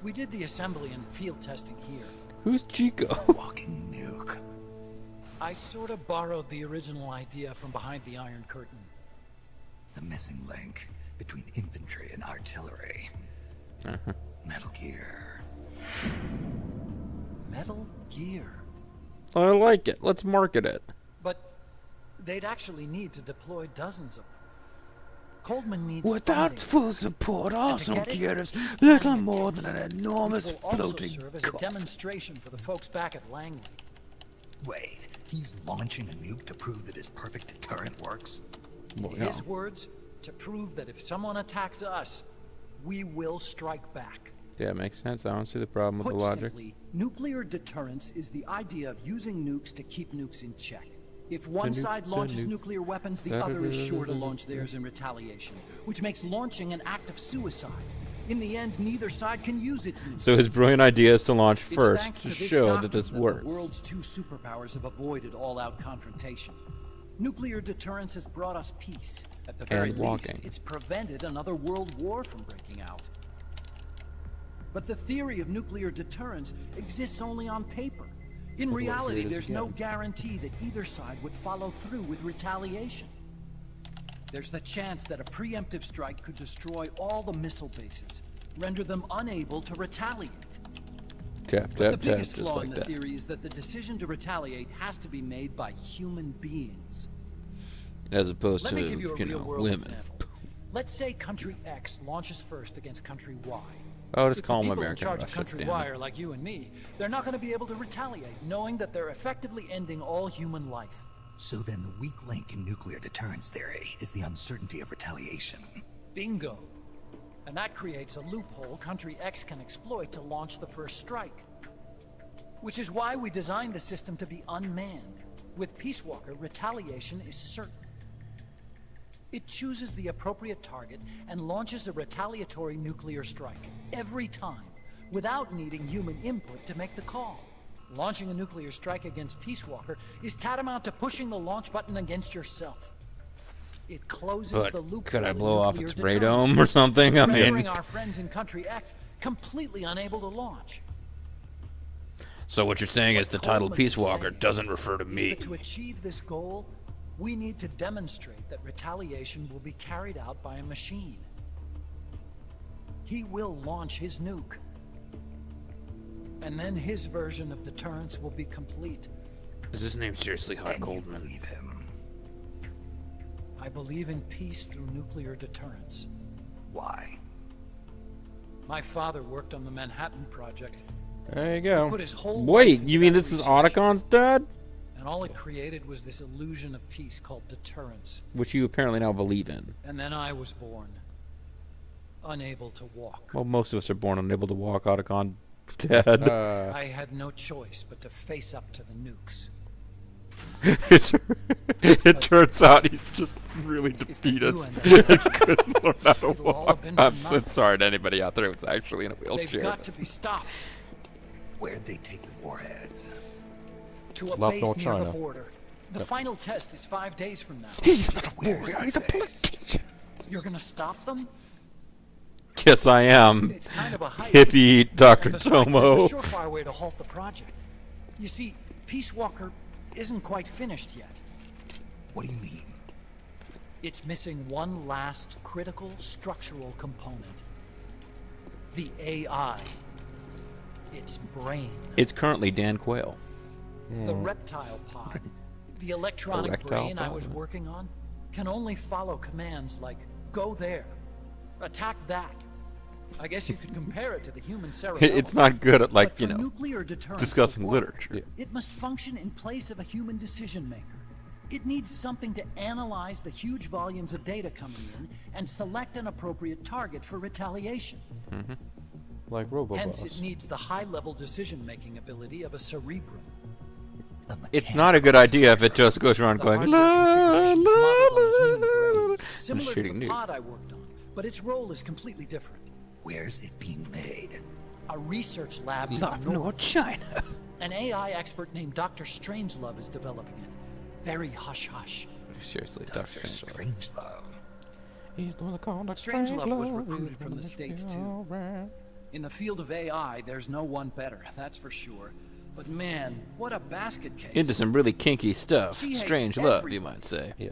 S9: We did the assembly and field testing here.
S2: Who's Chico?
S10: Walking nuke.
S9: I sort of borrowed the original idea from behind the Iron Curtain.
S10: The missing link between infantry and artillery. Metal Gear.
S9: Metal Gear.
S2: I like it. Let's market it.
S9: But they'd actually need to deploy dozens of them. Coldman needs
S11: Without
S9: funding.
S11: full support,
S9: And
S11: awesome
S9: to get it,
S11: gears,
S9: he's
S11: little
S9: planning a
S11: more than
S9: test,
S11: an enormous
S9: which will also
S11: floating
S9: serve as a
S11: coffin.
S9: demonstration for the folks back at Langley.
S10: Wait, he's launching a nuke to prove that his perfect deterrent works?
S2: Well,
S9: In his words, to prove that if someone attacks us, we will strike back.
S2: Yeah, it makes sense. I don't see the problem with
S9: Put
S2: the logic.
S9: simply, nuclear deterrence is the idea of using nukes to keep nukes in check. If one side launches nuclear weapons, the other is sure to launch theirs in retaliation, which makes launching an act of suicide. In the end, neither side can use its nukes.
S2: So his brilliant idea is to launch
S9: It's
S2: first
S9: thanks
S2: to
S9: this
S2: show that
S9: doctrine
S2: this works.
S9: The world's two superpowers have avoided all-out confrontation. Nuclear deterrence has brought us peace. At the very
S2: And
S9: least,
S2: walking.
S9: it's prevented another world war from breaking out. But the theory of nuclear deterrence exists only on paper. In reality,
S2: here it is
S9: there's no
S2: again.
S9: guarantee that either side would follow through with retaliation. There's the chance that a preemptive strike could destroy all the missile bases, render them unable to retaliate.
S2: Tap,
S9: But
S2: tap,
S9: the
S2: tap,
S9: biggest
S2: just
S9: flaw in
S2: like
S9: the
S2: that.
S9: theory is that the decision to retaliate has to be made by human beings.
S2: As opposed
S9: Let
S2: to,
S9: me give you a real-world
S2: women.
S9: example. Let's say country X launches first against country Y.
S2: Oh, just
S9: If the
S2: call them
S9: people in
S2: American
S9: charge of
S2: Russia.
S9: country
S2: Damn
S9: Y
S2: it.
S9: are like you and me, they're not going to be able to retaliate, knowing that they're effectively ending all human life.
S10: So then the weak link in nuclear deterrence theory is the uncertainty of retaliation.
S9: Bingo. And that creates a loophole country X can exploit to launch the first strike. Which is why we designed the system to be unmanned. With Peacewalker, retaliation is certain. It chooses the appropriate target and launches a retaliatory nuclear strike every time, without needing human input to make the call. Launching a nuclear strike against Peacewalker is tantamount to pushing the launch button against yourself. It closes
S2: But
S9: the loop.
S2: could I blow off its radome or something? I mean,
S9: rendering our friends in Country X completely unable to launch.
S2: so what you're saying is the title
S9: Coleman is
S2: Peacewalker
S9: saying
S2: doesn't refer to
S9: is
S2: me.
S9: that to achieve this goal, we need to demonstrate that retaliation will be carried out by a machine. He will launch his nuke. And then his version of deterrence will be complete.
S2: Is his name seriously Hot
S10: And you
S2: Coldman?
S10: believe him.
S9: I believe in peace through nuclear deterrence.
S10: Why?
S9: My father worked on the Manhattan Project.
S1: There you
S9: Put
S1: go.
S9: his whole
S2: Wait,
S9: life into
S2: you mean
S9: that
S2: this is
S9: research,
S2: Otacon's dad?
S9: And all it created was this illusion of peace called deterrence.
S2: Which you apparently now believe in.
S9: And then I was born. Unable to walk.
S2: Well, most of us are born unable to walk. Otacon dead.
S9: I had no choice but to face up to the nukes.
S2: it turns out he's just really defeated. Couldn't learn how to
S9: It'll all
S2: walk.
S9: have been
S2: I'm
S9: for
S2: so
S9: nothing.
S2: sorry to anybody out there who's actually in a
S9: They've
S2: wheelchair.
S9: got to be stopped.
S10: Where'd they take the warheads?
S9: To a
S1: Love
S9: base
S1: North
S9: near
S1: China.
S9: the border. The final test is 5 days from now.
S11: He's not a
S10: Where's
S11: warrior,
S10: the
S11: he's a
S10: base?
S11: politician.
S9: You're gonna stop them?
S2: Yes, I am.
S9: It's kind of a hike.
S2: Hippie Dr.
S9: And besides,
S2: Tomo.
S9: there's a surefire way to halt the project. You see, Peacewalker isn't quite finished yet.
S10: What do you mean?
S9: It's missing one last critical structural component. The AI. Its brain.
S2: It's currently Dan Quayle.
S9: The reptile pod. The electronic
S2: Erectile
S9: brain I was
S2: pod.
S9: working on can only follow commands like, go there, attack that. I guess you could compare it to the human cerebellum.
S2: It's not good at, like,
S9: But
S2: you
S9: for
S2: know,
S9: nuclear deterrence
S2: discussing
S9: to work,
S2: literature.
S9: It must function in place of a human decision maker. It needs something to analyze the huge volumes of data coming in and select an appropriate target for retaliation.
S1: Like Robo
S9: Hence, it
S1: Boss.
S9: needs the high-level decision-making ability of a cerebrum.
S2: It's not a good idea if it just goes around
S9: The
S2: going
S9: hardware
S2: la
S9: configuration is
S2: la
S9: modeled on the
S2: la
S9: human brain,
S2: la
S9: similar
S2: and
S9: to
S2: shooting
S9: the
S2: nudes.
S9: pod I worked on, but its role is completely different.
S10: Where's it being made?
S9: A research lab to
S11: Love
S9: the north.
S11: North China.
S9: An AI expert named Dr. Strangelove is developing it. Very hush-hush.
S2: Seriously,
S10: Dr.
S2: Dr. Strangelove.
S10: Strangelove.
S1: He's doing the conduct.
S9: Strangelove was recruited from the States, too. In the field of AI, there's no one better, that's for sure. But man, what a basket case.
S2: Into some really kinky stuff.
S9: She hates
S2: Strange love,
S9: everything.
S2: you might say.
S1: Yeah.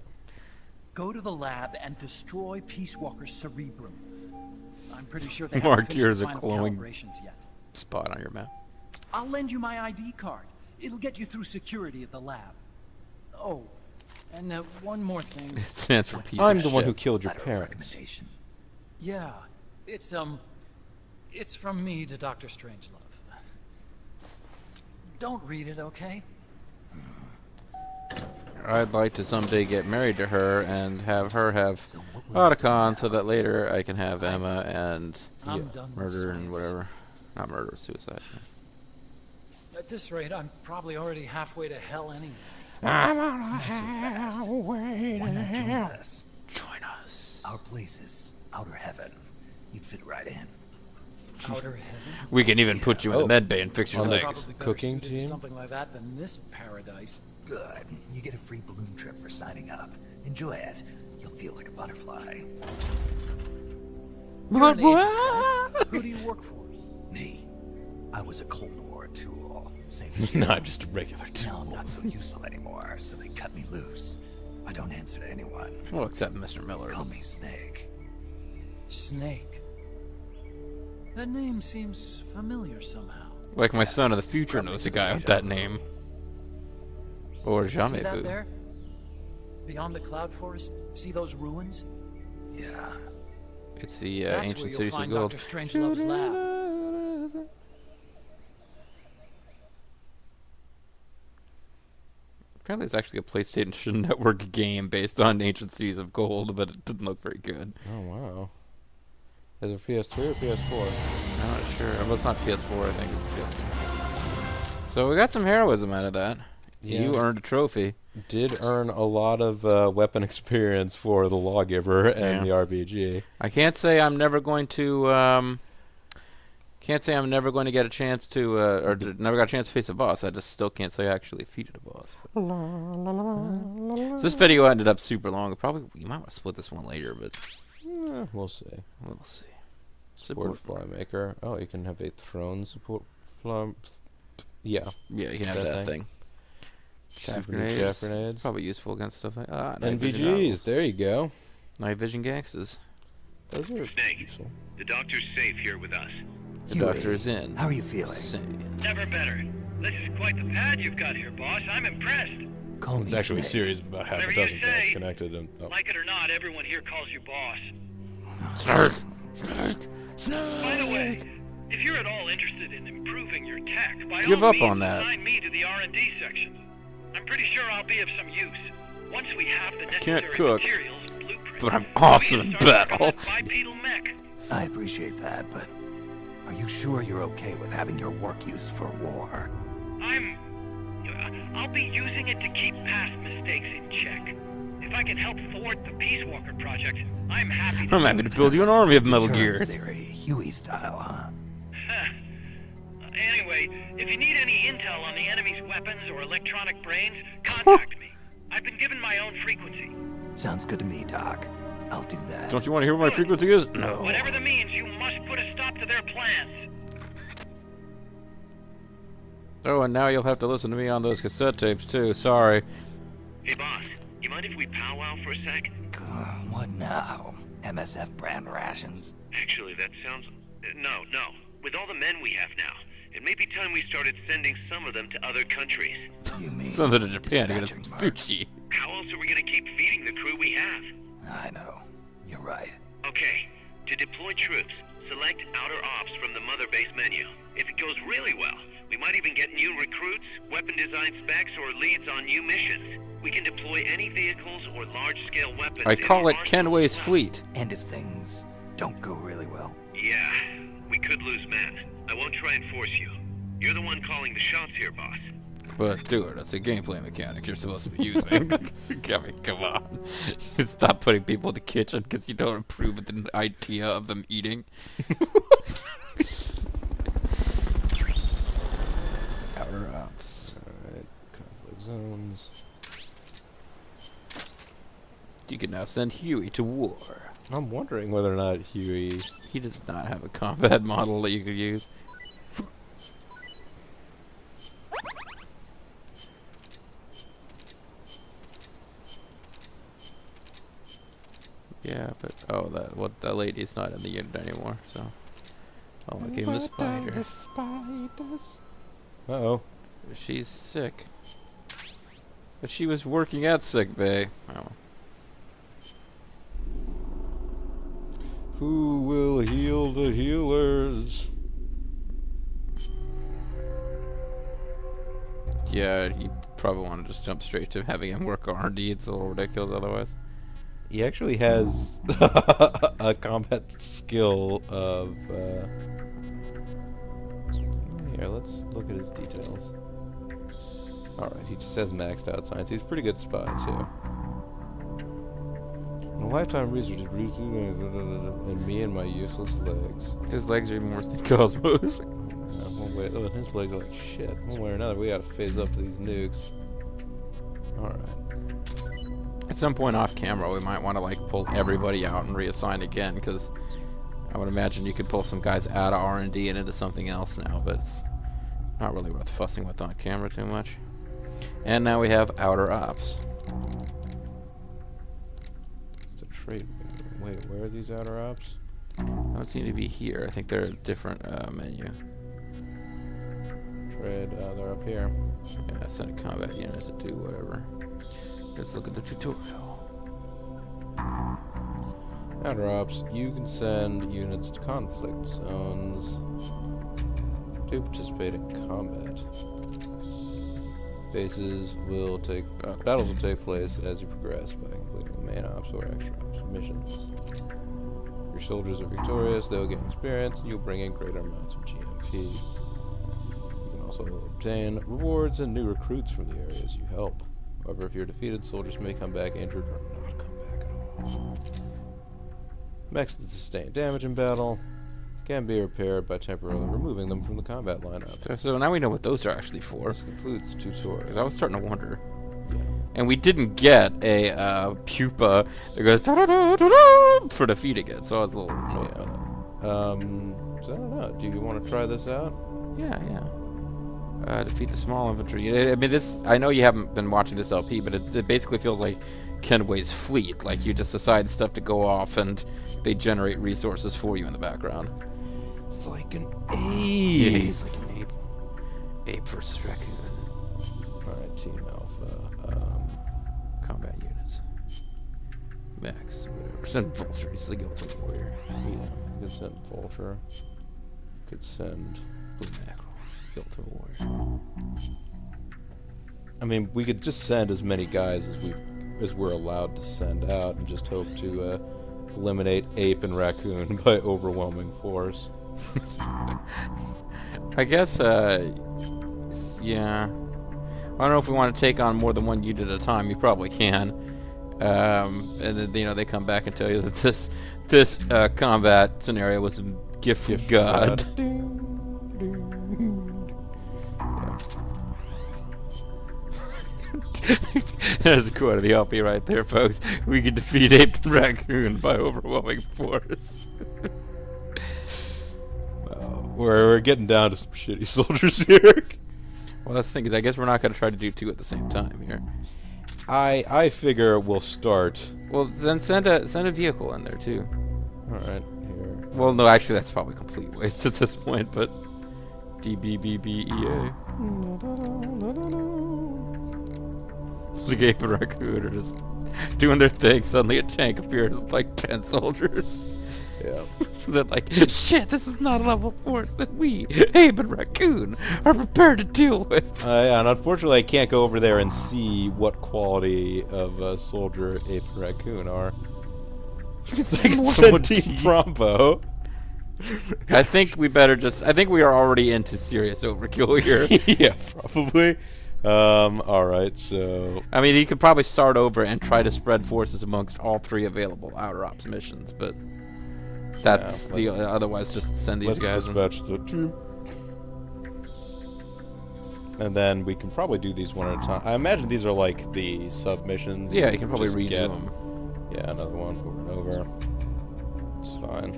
S9: Go to the lab and destroy Peacewalker's cerebrum. I'm I'm pretty sure they
S2: Mark,
S9: haven't finished
S2: here's
S9: the
S2: a
S9: final
S2: glowing
S9: calibrations yet.
S2: spot on your map.
S9: I'll lend you my ID card. It'll get you through security at the lab. Oh, and one more thing.
S2: It stands for piece
S1: I'm
S2: of
S1: the one
S2: shit.
S1: who killed your
S10: Letter of
S1: parents.
S10: recommendation.
S9: Yeah, it's from me to Dr. Strangelove. Don't read it, okay?
S2: I'd like to someday get married to her and have her have Otacon so that later I can have Emma and
S9: I'm done with
S2: murder and
S9: science.
S2: whatever. Not murder, suicide.
S9: At this rate, I'm probably already halfway to hell anyway.
S2: I'm on a
S10: Why not join us?
S2: Join us.
S10: Our place is outer heaven. You'd fit right in.
S9: Outer heaven?
S2: We can even put you in
S1: Oh.
S2: the med bay and fix your
S1: On the
S2: legs.
S9: Probably better
S1: cooking
S9: suited to
S1: team?
S9: something like that than this paradise.
S10: Good. You get a free balloon trip for signing up. Enjoy it. You'll feel like a butterfly.
S9: You're an agent, right? Who do you work for?
S10: Me. I was a Cold War tool. Same as you.
S1: Not just a regular
S10: Now I'm
S1: tool.
S10: not so useful anymore, so they cut me loose. I don't answer to anyone.
S2: Well, except Mr. Miller.
S10: Call me Snake.
S9: Snake. That name seems familiar somehow.
S2: Like my son of the future knows a guy with that name. Or
S9: See that
S2: jamais vu.
S9: there? Beyond the cloud forest? See those ruins?
S10: Yeah.
S2: It's the
S9: That's
S2: ancient
S9: where you'll
S2: cities of
S9: find
S2: gold.
S9: Dr. Strangelove's lab.
S2: Apparently, it's actually a PlayStation Network game based on Ancient Cities of Gold, but it didn't look very good.
S1: Oh wow. Is it PS3 or PS4?
S2: I'm not sure. Well, it's not PS4. I think it's PS3. So we got some heroism out of that. You
S1: Yeah.
S2: earned a trophy.
S1: Did earn a lot of weapon experience for the Lawgiver and the RPG.
S2: I can't say I'm never going to. Can't say I'm never going to get a chance to, never got a chance to face a boss. I just still can't say I actually defeated a boss. So this video ended up super long. Probably you might want to split this one later, but
S1: We'll see.
S2: we'll see.
S1: Support Flymaker. Oh, you can have a throne support fly. Yeah.
S2: Yeah, you can have
S1: That
S2: that
S1: thing.
S2: thing.
S1: Chaff
S2: Grenades.
S1: chaff grenades.
S2: It's probably useful against stuff like night vision
S1: NVGs.
S2: goggles.
S1: There you go.
S2: Night vision gangsters.
S1: Those are
S3: Snake.
S1: useful.
S3: The doctor's safe here with us.
S2: The
S10: Huey,
S2: doctor is in.
S10: How are you feeling?
S2: Sane.
S4: Never better. This is quite the pad you've got here, boss. I'm impressed.
S10: Call
S1: It's
S10: me
S1: actually a
S10: Snake.
S1: series of about half
S4: Whatever
S1: a
S4: you
S1: dozen threads
S4: say.
S1: connected. And, oh.
S4: Like it or not, everyone here calls you boss.
S2: Snake.
S4: By the way, if you're at all interested in improving your tech, by
S2: Give
S4: all
S2: up
S4: means
S2: on that.
S4: assign me to the R&D section. I'm pretty sure I'll be of some use. Once we have the necessary
S2: Can't cook,
S4: materials and blueprints,
S2: but I'm
S4: we'll
S2: awesome
S4: get
S2: in
S4: started
S2: battle.
S4: on that bipedal mech.
S10: I appreciate that, but are you sure you're okay with having your work used for war?
S4: I'll be using it to keep past mistakes in check. If I can help thwart the Peacewalker project, I'm happy to.
S2: I'm happy to build you an army of Metal
S10: Deterrence
S2: Gears.
S10: theory, Huey style, huh?
S4: Anyway, if you need any intel on the enemy's weapons or electronic brains, contact me. I've been given my own frequency.
S10: Sounds good to me, Doc. I'll do that.
S2: Don't you want to hear what my frequency is? No.
S4: Whatever the means, you must put a stop to their plans.
S2: Oh, and now you'll have to listen to me on those cassette tapes too. Sorry.
S3: Hey, boss. You mind if we powwow for a sec?
S10: What now? MSF brand rations?
S3: Actually, that sounds... No. With all the men we have now, it may be time we started sending some of them to other countries.
S10: You mean
S2: Send it to Japan to get us some
S10: dispatching
S2: sushi.
S3: How else are we going to keep feeding the crew we have?
S10: I know. You're right.
S3: Okay, to deploy troops, select Outer Ops from the Mother Base menu. If it goes really well, we might even get new recruits, weapon design specs, or leads on new missions. We can deploy any vehicles or large-scale weapons.
S2: I
S3: in
S2: call
S3: our
S2: it
S3: arsenal
S2: Kenway's
S3: as well.
S2: fleet.
S10: And if things don't go really well?
S3: Yeah, we could lose men. I won't try and force you. You're the one calling the shots here, boss.
S2: But do it. That's a gameplay mechanic you're supposed to be using. I mean, come on. Stop putting people in the kitchen because you don't approve of the idea of them eating. Outer Ops.
S1: Alright, conflict zones.
S2: You can now send Huey to war.
S1: I'm wondering whether or not Huey...
S2: He does not have a combat model that you could use. Yeah, but the lady's not in the unit anymore, so I'll give him the spider.
S1: Uh-oh.
S2: She's sick. But she was working at sick bay. Oh.
S1: Who will heal the healers?
S2: Yeah, you probably want to just jump straight to having him work R&D. It's a little ridiculous otherwise.
S1: He actually has a combat skill of... Here, let's look at his details. Alright, he just has maxed out science. He's a pretty good spy, too. A lifetime research has produced and me and my useless legs.
S2: His legs are even worse than Cosmo's.
S1: One way, his legs are like shit. One way or another, we gotta phase up to these nukes. Alright.
S2: At some point off camera, we might want to like pull everybody out and reassign again, because I would imagine you could pull some guys out of R&D and into something else now, but it's not really worth fussing with on camera too much. And now we have outer ops.
S1: It's the trait. Wait, where are these outer ops?
S2: Don't seem to be here. I think they're a different menu.
S1: Trade, they're up here.
S2: Yeah, send a combat unit to do whatever. Let's look at the tutorial.
S1: Outer ops, you can send units to conflict zones to participate in combat. Battles will take place as you progress by completing main ops or extra ops missions. Your soldiers are victorious, they'll gain experience, and you'll bring in greater amounts of GMP. You can also obtain rewards and new recruits from the areas you help. However, if you're defeated, soldiers may come back injured or not come back at all. Mechs that sustain damage in battle can be repaired by temporarily removing them from the combat lineup.
S2: So now we know what those are actually for.
S1: This concludes tutorial.
S2: Because I was starting to wonder.
S1: Yeah.
S2: And we didn't get a Pupa that goes da-da-da-da-da for defeating it, so I was a little annoyed by that.
S1: So I don't know. Do you want to try this out?
S2: Yeah. Defeat the small infantry. I mean, this. I know you haven't been watching this LP, but it basically feels like Kenway's fleet. Like you just decide stuff to go off, and they generate resources for you in the background.
S1: It's like an ape.
S2: Yeah, he's like an ape. Ape versus raccoon.
S1: Alright, Team Alpha.
S2: Combat units. Max, whatever. Send Vulture. He's the ultimate warrior.
S1: Yeah, you could send Vulture. You could send
S2: Blue Mackerels. The ultimate warrior.
S1: I mean, we could just send as many guys as we're allowed to send out, and just hope to eliminate Ape and Raccoon by overwhelming force.
S2: I guess, yeah. I don't know if we want to take on more than one unit at a time. You probably can. And then, they come back and tell you that this combat scenario was a gift from God. There's a quote of the LP right there, folks. We can defeat Ape and Raccoon by overwhelming force.
S1: We're getting down to some shitty soldiers here.
S2: Well, that's the thing, is I guess we're not going to try to do two at the same time here.
S1: I figure we'll start.
S2: Well, then send a vehicle in there too.
S1: All right, here.
S2: Well, no, actually, that's probably complete waste at this point. But DBBBEA. The Ape and Raccoon are just doing their thing. Suddenly, a tank appears with like 10 soldiers.
S1: Yeah.
S2: They're like, shit, this is not a level force that we, Ape and Raccoon, are prepared to deal with.
S1: Yeah, and unfortunately I can't go over there and see what quality of a soldier Ape and Raccoon are. It's like Team Trombo.
S2: I think we better I think we are already into serious overkill here.
S1: Yeah, probably. Alright, so...
S2: I mean, you could probably start over and try to spread forces amongst all 3 available outer ops missions, but... That's otherwise just send these guys in.
S1: Let's dispatch the troop. And then we can probably do these one at a time. I imagine these are like the submissions.
S2: Yeah, you can probably redo them.
S1: Yeah, another one over and over. It's fine.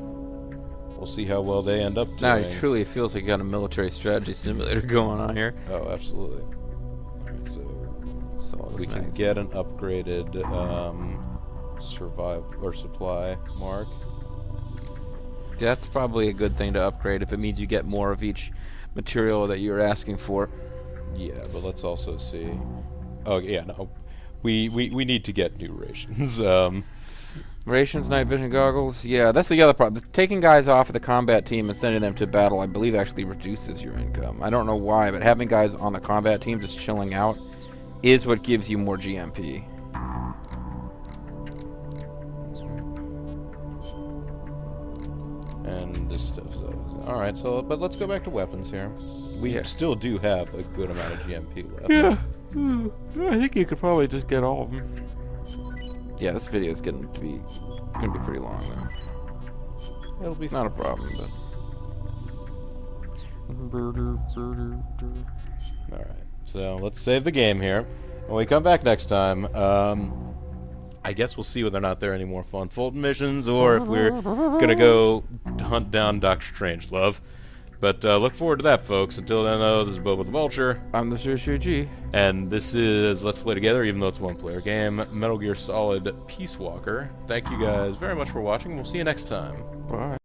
S1: We'll see how well they end up doing.
S2: Now it truly feels like you got a military strategy simulator going on here.
S1: Oh, absolutely. Alright, so we can get an upgraded survive or supply mark.
S2: That's probably a good thing to upgrade if it means you get more of each material that you're asking for.
S1: Yeah, but let's also see. Oh yeah, no, we need to get new rations.
S2: Rations, night vision goggles. Yeah, that's the other problem. Taking guys off of the combat team and sending them to battle, I believe, actually reduces your income. I don't know why, but having guys on the combat team just chilling out is what gives you more GMP.
S1: And this stuff's all right. So, but let's go back to weapons here. We still do have a good amount of GMP left.
S2: Yeah, I think you could probably just get all of them. Yeah, this video is gonna be pretty long though.
S1: It'll be
S2: not a problem, but.
S1: All right. So let's save the game here. When we come back next time, I guess we'll see whether or not there are any more fun Fulton missions, or if we're gonna go hunt down Dr. Strangelove. But look forward to that, folks. Until then, though, this is BoboTheVulture.
S2: I'm the G.
S1: And this is Let's Play Together, even though it's a one-player game, Metal Gear Solid Peacewalker. Thank you guys very much for watching. We'll see you next time.
S2: Bye.